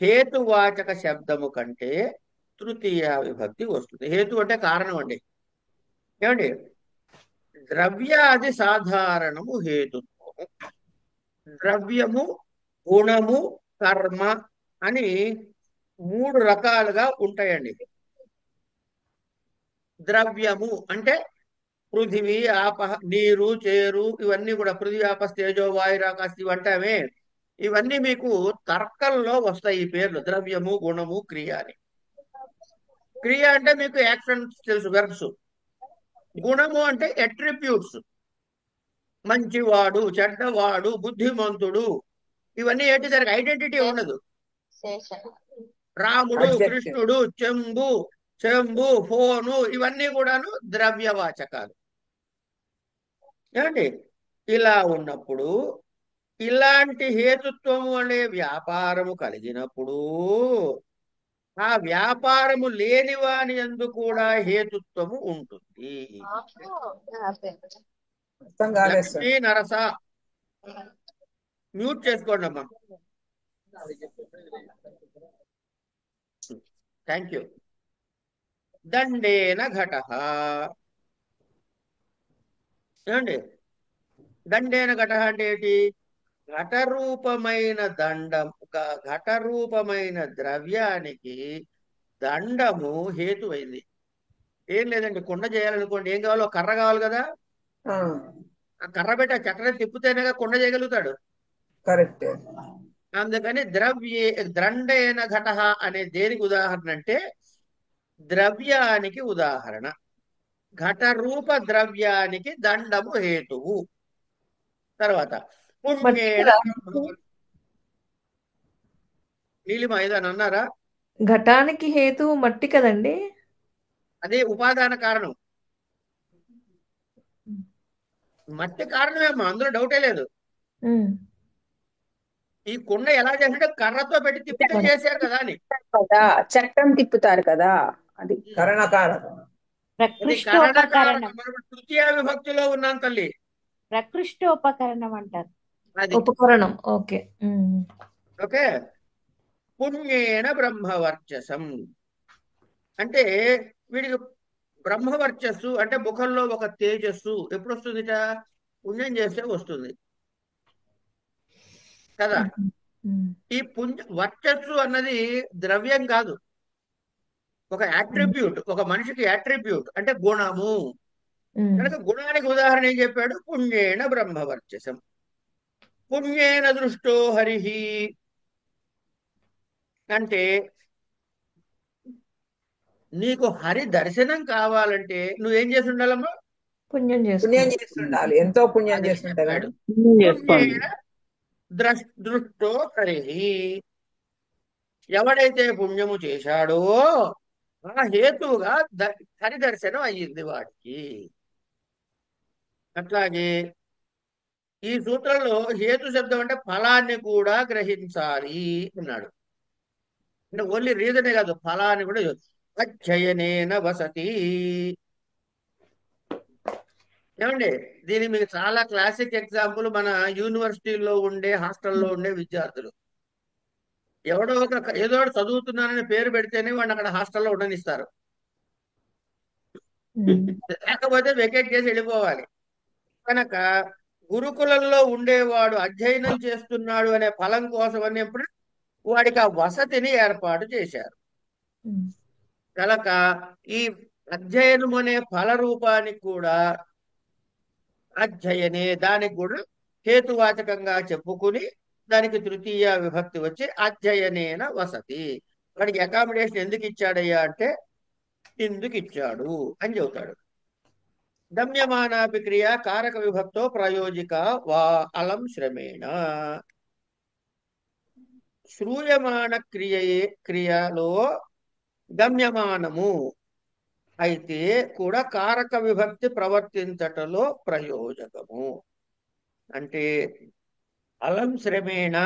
హేతువాచక శబ్దము కంటే తృతీయ విభక్తి వస్తుంది. హేతు అంటే కారణం అండి. ఏమండి? ద్రవ్యాది సాధారణము హేతుత్వము. ద్రవ్యము, గుణము, కర్మ అని 3 రకాలుగా ఉంటాయండి. ద్రవ్యము అంటే పృథివీ, ఆపహ, నీరు, చేరు, ఇవన్నీ కూడా పృథివీ, ఆపస్, తేజో, వాయురాకాశ ఇవంటామే. ఇవన్నీ మీకు తర్కంలో వస్తాయి ఈ పేర్లు. ద్రవ్యము, గుణము, క్రియ అని. క్రియ అంటే మీకు యాక్షన్స్ తెలుసు, వెర్బ్స్. గుణము అంటే అట్రిబ్యూట్స్, మంచివాడు, చెడ్డవాడు, బుద్ధిమంతుడు, ఇవన్నీ ఏంటి? దానికి ఐడెంటిటీ ఉండదు. రాముడు, కృష్ణుడు, చెంబు, ఫోను, ఇవన్నీ కూడాను ద్రవ్యవాచకాలు. ఏమండి? ఇలా ఉన్నప్పుడు ఇలాంటి హేతుత్వము అనే వ్యాపారము కలిగినప్పుడు ఆ వ్యాపారము లేని వాని యందు కూడా హేతుత్వము ఉంటుంది. లక్ష్మీ నరస మ్యూట్ చేసుకోండి అమ్మా. Thank you. దండేన ఘటః. ఏమండి? దండేన ఘటః అంటే ఏంటి? ఘటరూపమైన దండం, ఘటరూపమైన ద్రవ్యానికి దండము హేతువైంది. ఏం లేదండి, కుండ చేయాలనుకోండి, ఏం కావాలో? కర్ర కావాలి కదా. ఆ కర్ర పెట్టి ఆ చక్రం తిప్పుతేనే కుండ చేయగలుగుతాడు. కరెక్ట్. అందుకని దండేన ఘటః అనే దేనికి ఉదాహరణ అంటే ద్రవ్యానికి ఉదాహరణ. ఘటరూప ద్రవ్యానికి దండము హేతువు. తర్వాత పుణ్యేన నీలిమ ఏదని అన్నారా? ఘటానికి హేతువు మట్టి కదండి. అదే ఉపాదాన కారణం. మట్టి కారణమేమో, అందులో డౌటే లేదు. ఈ కుండ ఎలా చేశారంటే కర్రతో పెట్టి తిప్పితే చేశారు కదా అని. చక్రం తిప్పుతారు కదా, అది కరణకారకం. తృతీయ విభక్తిలో ఉన్నాం తల్లి. ప్రకృష్టోపకరణం అంటారు. అది ఉపకరణం. ఓకే. ఓకే. పుణ్యేన బ్రహ్మవర్చసం అంటే వీడికి బ్రహ్మవర్చస్సు అంటే ముఖంలో ఒక తేజస్సు ఎప్పుడు వస్తుందిట? పుణ్యం చేస్తే వస్తుంది కదా. ఈ వర్చస్సు అన్నది ద్రవ్యం కాదు, ఒక యాట్రిబ్యూట్. ఒక మనిషికి యాట్రిబ్యూట్ అంటే గుణము. కనుక గుణానికి ఉదాహరణ ఏం చెప్పాడు? పుణ్యేన బ్రహ్మవర్చసం. పుణ్యేన దృష్టో హరిః అంటే నీకు హరి దర్శనం కావాలంటే నువ్వేం చేసి ఉండాలమ్మా? పుణ్యం పుణ్యం చేసుకో. చేస్తుండాలి, ఎంతో పుణ్యం అది చేస్తుంటే చెప్పాడు. కానీ. పుణ్యేన దృష్టో హరి. ఎవడైతే పుణ్యము చేశాడో ఆ హేతువుగా హరి దర్శనం అయ్యింది వాడికి. అట్లాగే ఈ సూత్రంలో హేతు శబ్దం అంటే ఫలాన్ని కూడా గ్రహించాలి అన్నాడు. అంటే ఓన్లీ రీజనే కాదు, ఫలాన్ని కూడా అధ్యయనేన వసతి. ఏమండి, దీని మీకు చాలా క్లాసిక్ ఎగ్జాంపుల్ మన యూనివర్సిటీలో ఉండే హాస్టల్లో ఉండే విద్యార్థులు. ఎవడో ఏదో ఒకటి చదువుతున్నానని పేరు పెడితేనే వాడిని అక్కడ హాస్టల్లో ఉండనిస్తారు, లేకపోతే వెకేట్ చేసి వెళ్ళిపోవాలి. కనుక గురుకులంలో ఉండేవాడు అధ్యయనం చేస్తున్నాడు అనే ఫలం కోసం అన్నప్పుడు వాడికి ఆ వసతిని ఏర్పాటు చేశారు. కనుక ఈ అధ్యయనం అనే ఫల రూపానికి కూడా అధ్యయనే దానికి కూడా హేతువాచకంగా చెప్పుకుని దానికి తృతీయ విభక్తి వచ్చి అధ్యయనేన వసతి. వాడికి అకామిడేషన్ ఎందుకు ఇచ్చాడయ్యా అంటే ఎందుకు ఇచ్చాడు అని చెబుతాడు. గమ్యమానాపి క్రియ కారక విభక్తో ప్రయోజిక వా అలం శ్రమేణ. శ్రూయమాన క్రియలో గమ్యమానము అయితే కూడా కారక విభక్తి ప్రవర్తించటలో ప్రయోజకము. అంటే అలం శ్రమేణ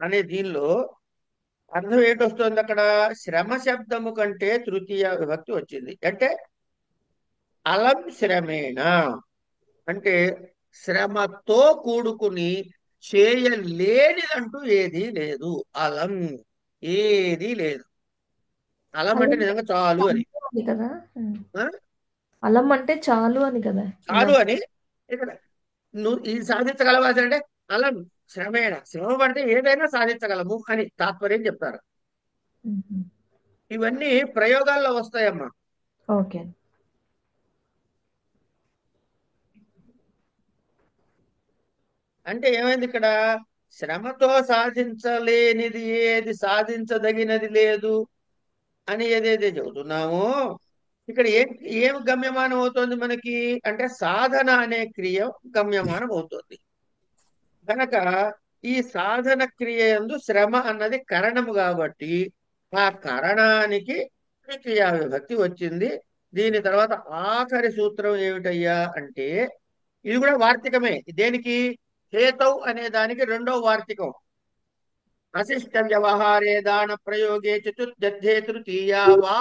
అనే దీనిలో అర్థం ఏంటొస్తుంది? అక్కడ శ్రమ శబ్దము కంటే తృతీయ విభక్తి వచ్చింది. అంటే అలం శ్రమేణ అంటే శ్రమతో కూడుకుని చేయలేనిదంటూ ఏదీ లేదు. అలం ఏదీ లేదు. అలం అంటే నిజంగా చాలు అని కదా, ఆ? అలం అంటే చాలు అని కదా. చాలు అని ఇక్కడ నువ్వు ఇది సాధించగలవాల్సి అంటే అలం శ్రమేణ, శ్రమ పడితే ఏదైనా సాధించగలము అని తాత్పర్యం చెప్తారు. ఇవన్నీ ప్రయోగాల్లో వస్తాయమ్మా. ఓకే. అంటే ఏమైంది ఇక్కడ? శ్రమతో సాధించలేనిది ఏది, సాధించదగినది లేదు అని ఏదైతే చెబుతున్నామో ఇక్కడ ఏం గమ్యమానం అవుతుంది మనకి అంటే సాధన అనే క్రియ గమ్యమానం అవుతుంది. కనుక ఈ సాధన క్రియ యందు శ్రమ అన్నది కరణము కాబట్టి ఆ కరణానికి తృతీయ విభక్తి వచ్చింది. దీని తర్వాత ఆఖరి సూత్రం ఏమిటయ్యా అంటే ఇది కూడా వార్తికమే. దేనికి? హేతౌ అనే దానికి రెండో వార్తికం. అశిష్ట వ్యవహారే దాన ప్రయోగే చతుర్థే తృతీయా వా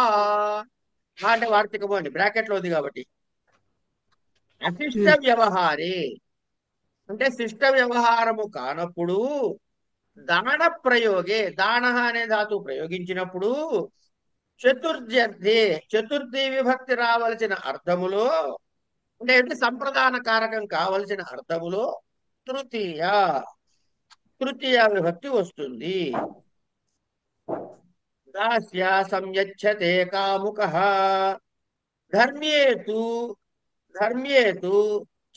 అంటే వార్తికము అండి, బ్రాకెట్ లో ఉంది కాబట్టి. అశిష్ట వ్యవహారే అంటే శిష్ట వ్యవహారము కానప్పుడు దాన ప్రయోగే, దాన అనే ధాతు ప్రయోగించినప్పుడు చతుర్థి విభక్తి రావలసిన అర్థములో అంటే సంప్రదాన కారకం కావలసిన అర్థములో తృతీయ విభక్తి వస్తుంది. దాస్య సంయచ్చతే కాముకః ధర్మ్యేతు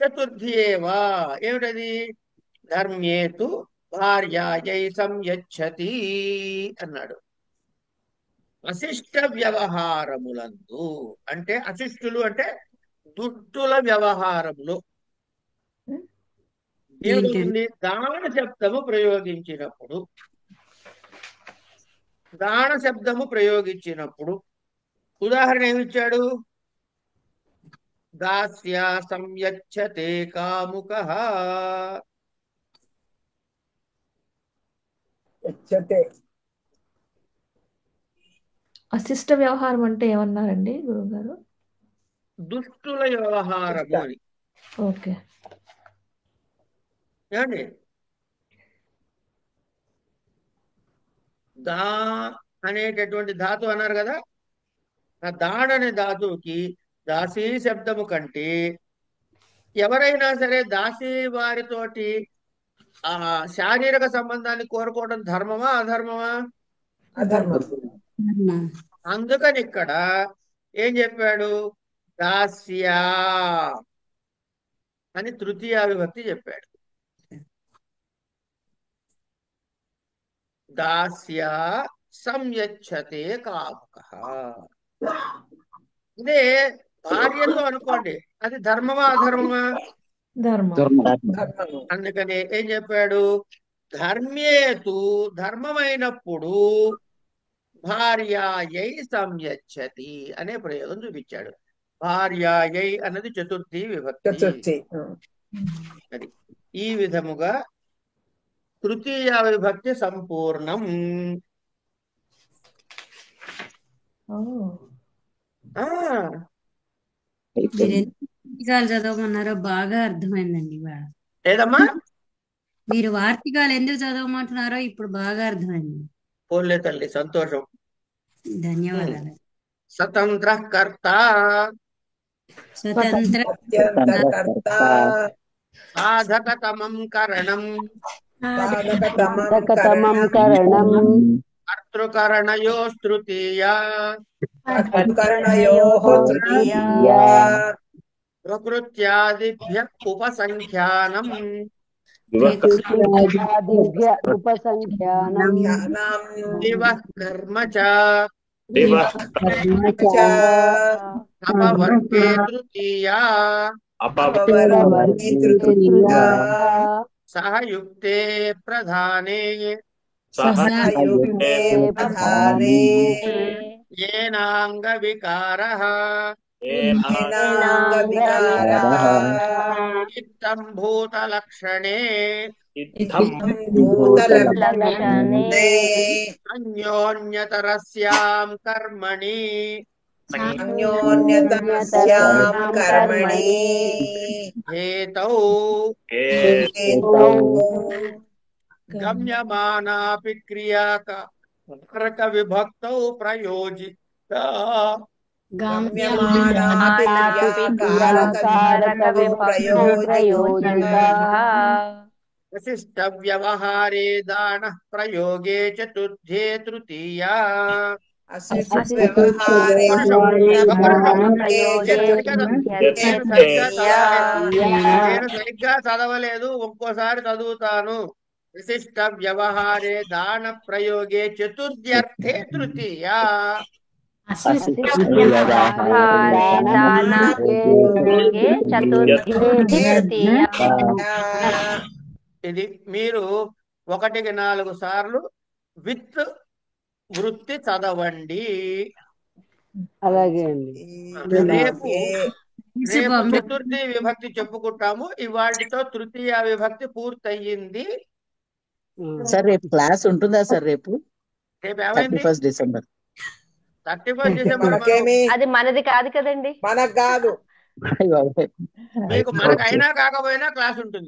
చతుర్థియేవా. ఏమిటది? ధర్మ్యేతు భార్యాయై సంయచ్చతి అన్నాడు. అశిష్ట వ్యవహారములందు అంటే అశిష్టులు అంటే దుష్టుల వ్యవహారములు ఏమిటవుతుంది? దాన శబ్దము ప్రయోగించినప్పుడు ఉదాహరణ ఏమిచ్చాడు? దాస్య సంయచ్చతే కాముకః. అశిష్ట వ్యవహారం అంటే ఏమన్నారండి గురువుగారు? దుష్టుల వ్యవహారము అని. ఓకే. ఏమండి, దా అనేటటువంటి ధాతు అన్నారు కదా, ఆ దాడ్ అనే ధాతువుకి దాసీ శబ్దము కంటే ఎవరైనా సరే దాసీ వారితోటి ఆ శారీరక సంబంధాన్ని కోరుకోవడం ధర్మమా అధర్మమా? అందుకని ఇక్కడ ఏం చెప్పాడు? దాస్యా అని తృతీయ విభక్తి చెప్పాడు. దాస్య సంయచ్చతే కాముకః. ఇదే భార్యతో అనుకోండి, అది ధర్మమా అధర్మమా? అందుకని ఏం చెప్పాడు? ధర్మేతు ధర్మమైనప్పుడు భార్యాయై సంయచ్చతి అనే ప్రయోగం చూపించాడు. భార్యాయై అన్నది చతుర్థి విభక్తి. అది ఈ విధముగా తృతీయ విభక్తి సంపూర్ణం. మీరు ఎన్ని వార్తికాలు చదవమన్నారో బాగా అర్థమైందండి ఇవాళ. ఏదమ్మా? మీరు వార్తికాలు ఎందుకు చదవమంటున్నారో ఇప్పుడు బాగా అర్థమైంది. పోన్లే తల్లి, సంతోషం. ధన్యవాదాలు. స్వతంత్ర కర్త స్వతంత్ర సాధకతమం కరణం సాధకతమం కరణం కర్తృకరణయోస్తృతీయా ప్రకృత్యాదిభ్య ఉపసంఖ్యానం ఉపసంఖ్యానం దివః కర్మ చ అపవర్గే తృతీయా సహయుక్తే ప్రధానే ఏనాంగ వికారః ఇత్థం భూతలక్షణే అన్యోన్యతరస్యాం కర్మణి హేతౌ గమ్యమానాపి క్రియాకారక విభక్తౌ ప్రయోజిత విశిష్ట వ్యవహారే దాన ప్రయోగే చతుర్థే తృతీయా. నేను సరిగ్గా చదవలేదు, ఒక్కోసారి చదువుతాను. విశిష్ట వ్యవహారే దాన ప్రయోగే చతుర్థ్యర్థే తృతీయా. ఇది మీరు 1కి 4 సార్లు విత్ వృత్తి చదవండి. అలాగే అండి. రేపు చతుర్థి విభక్తి చెప్పుకుంటాము. ఇవాటితో తృతీయ విభక్తి పూర్తయింది. సార్ రేపు క్లాస్ ఉంటుందా సార్? రేపు ఏమైంది? 31 డిసెంబర్. 31 డిసెంబర్ అది మనది కాదు కదండి. మనకు కాదు, మీకు మనకు అయినా కాకపోయినా క్లాస్ ఉంటుంది.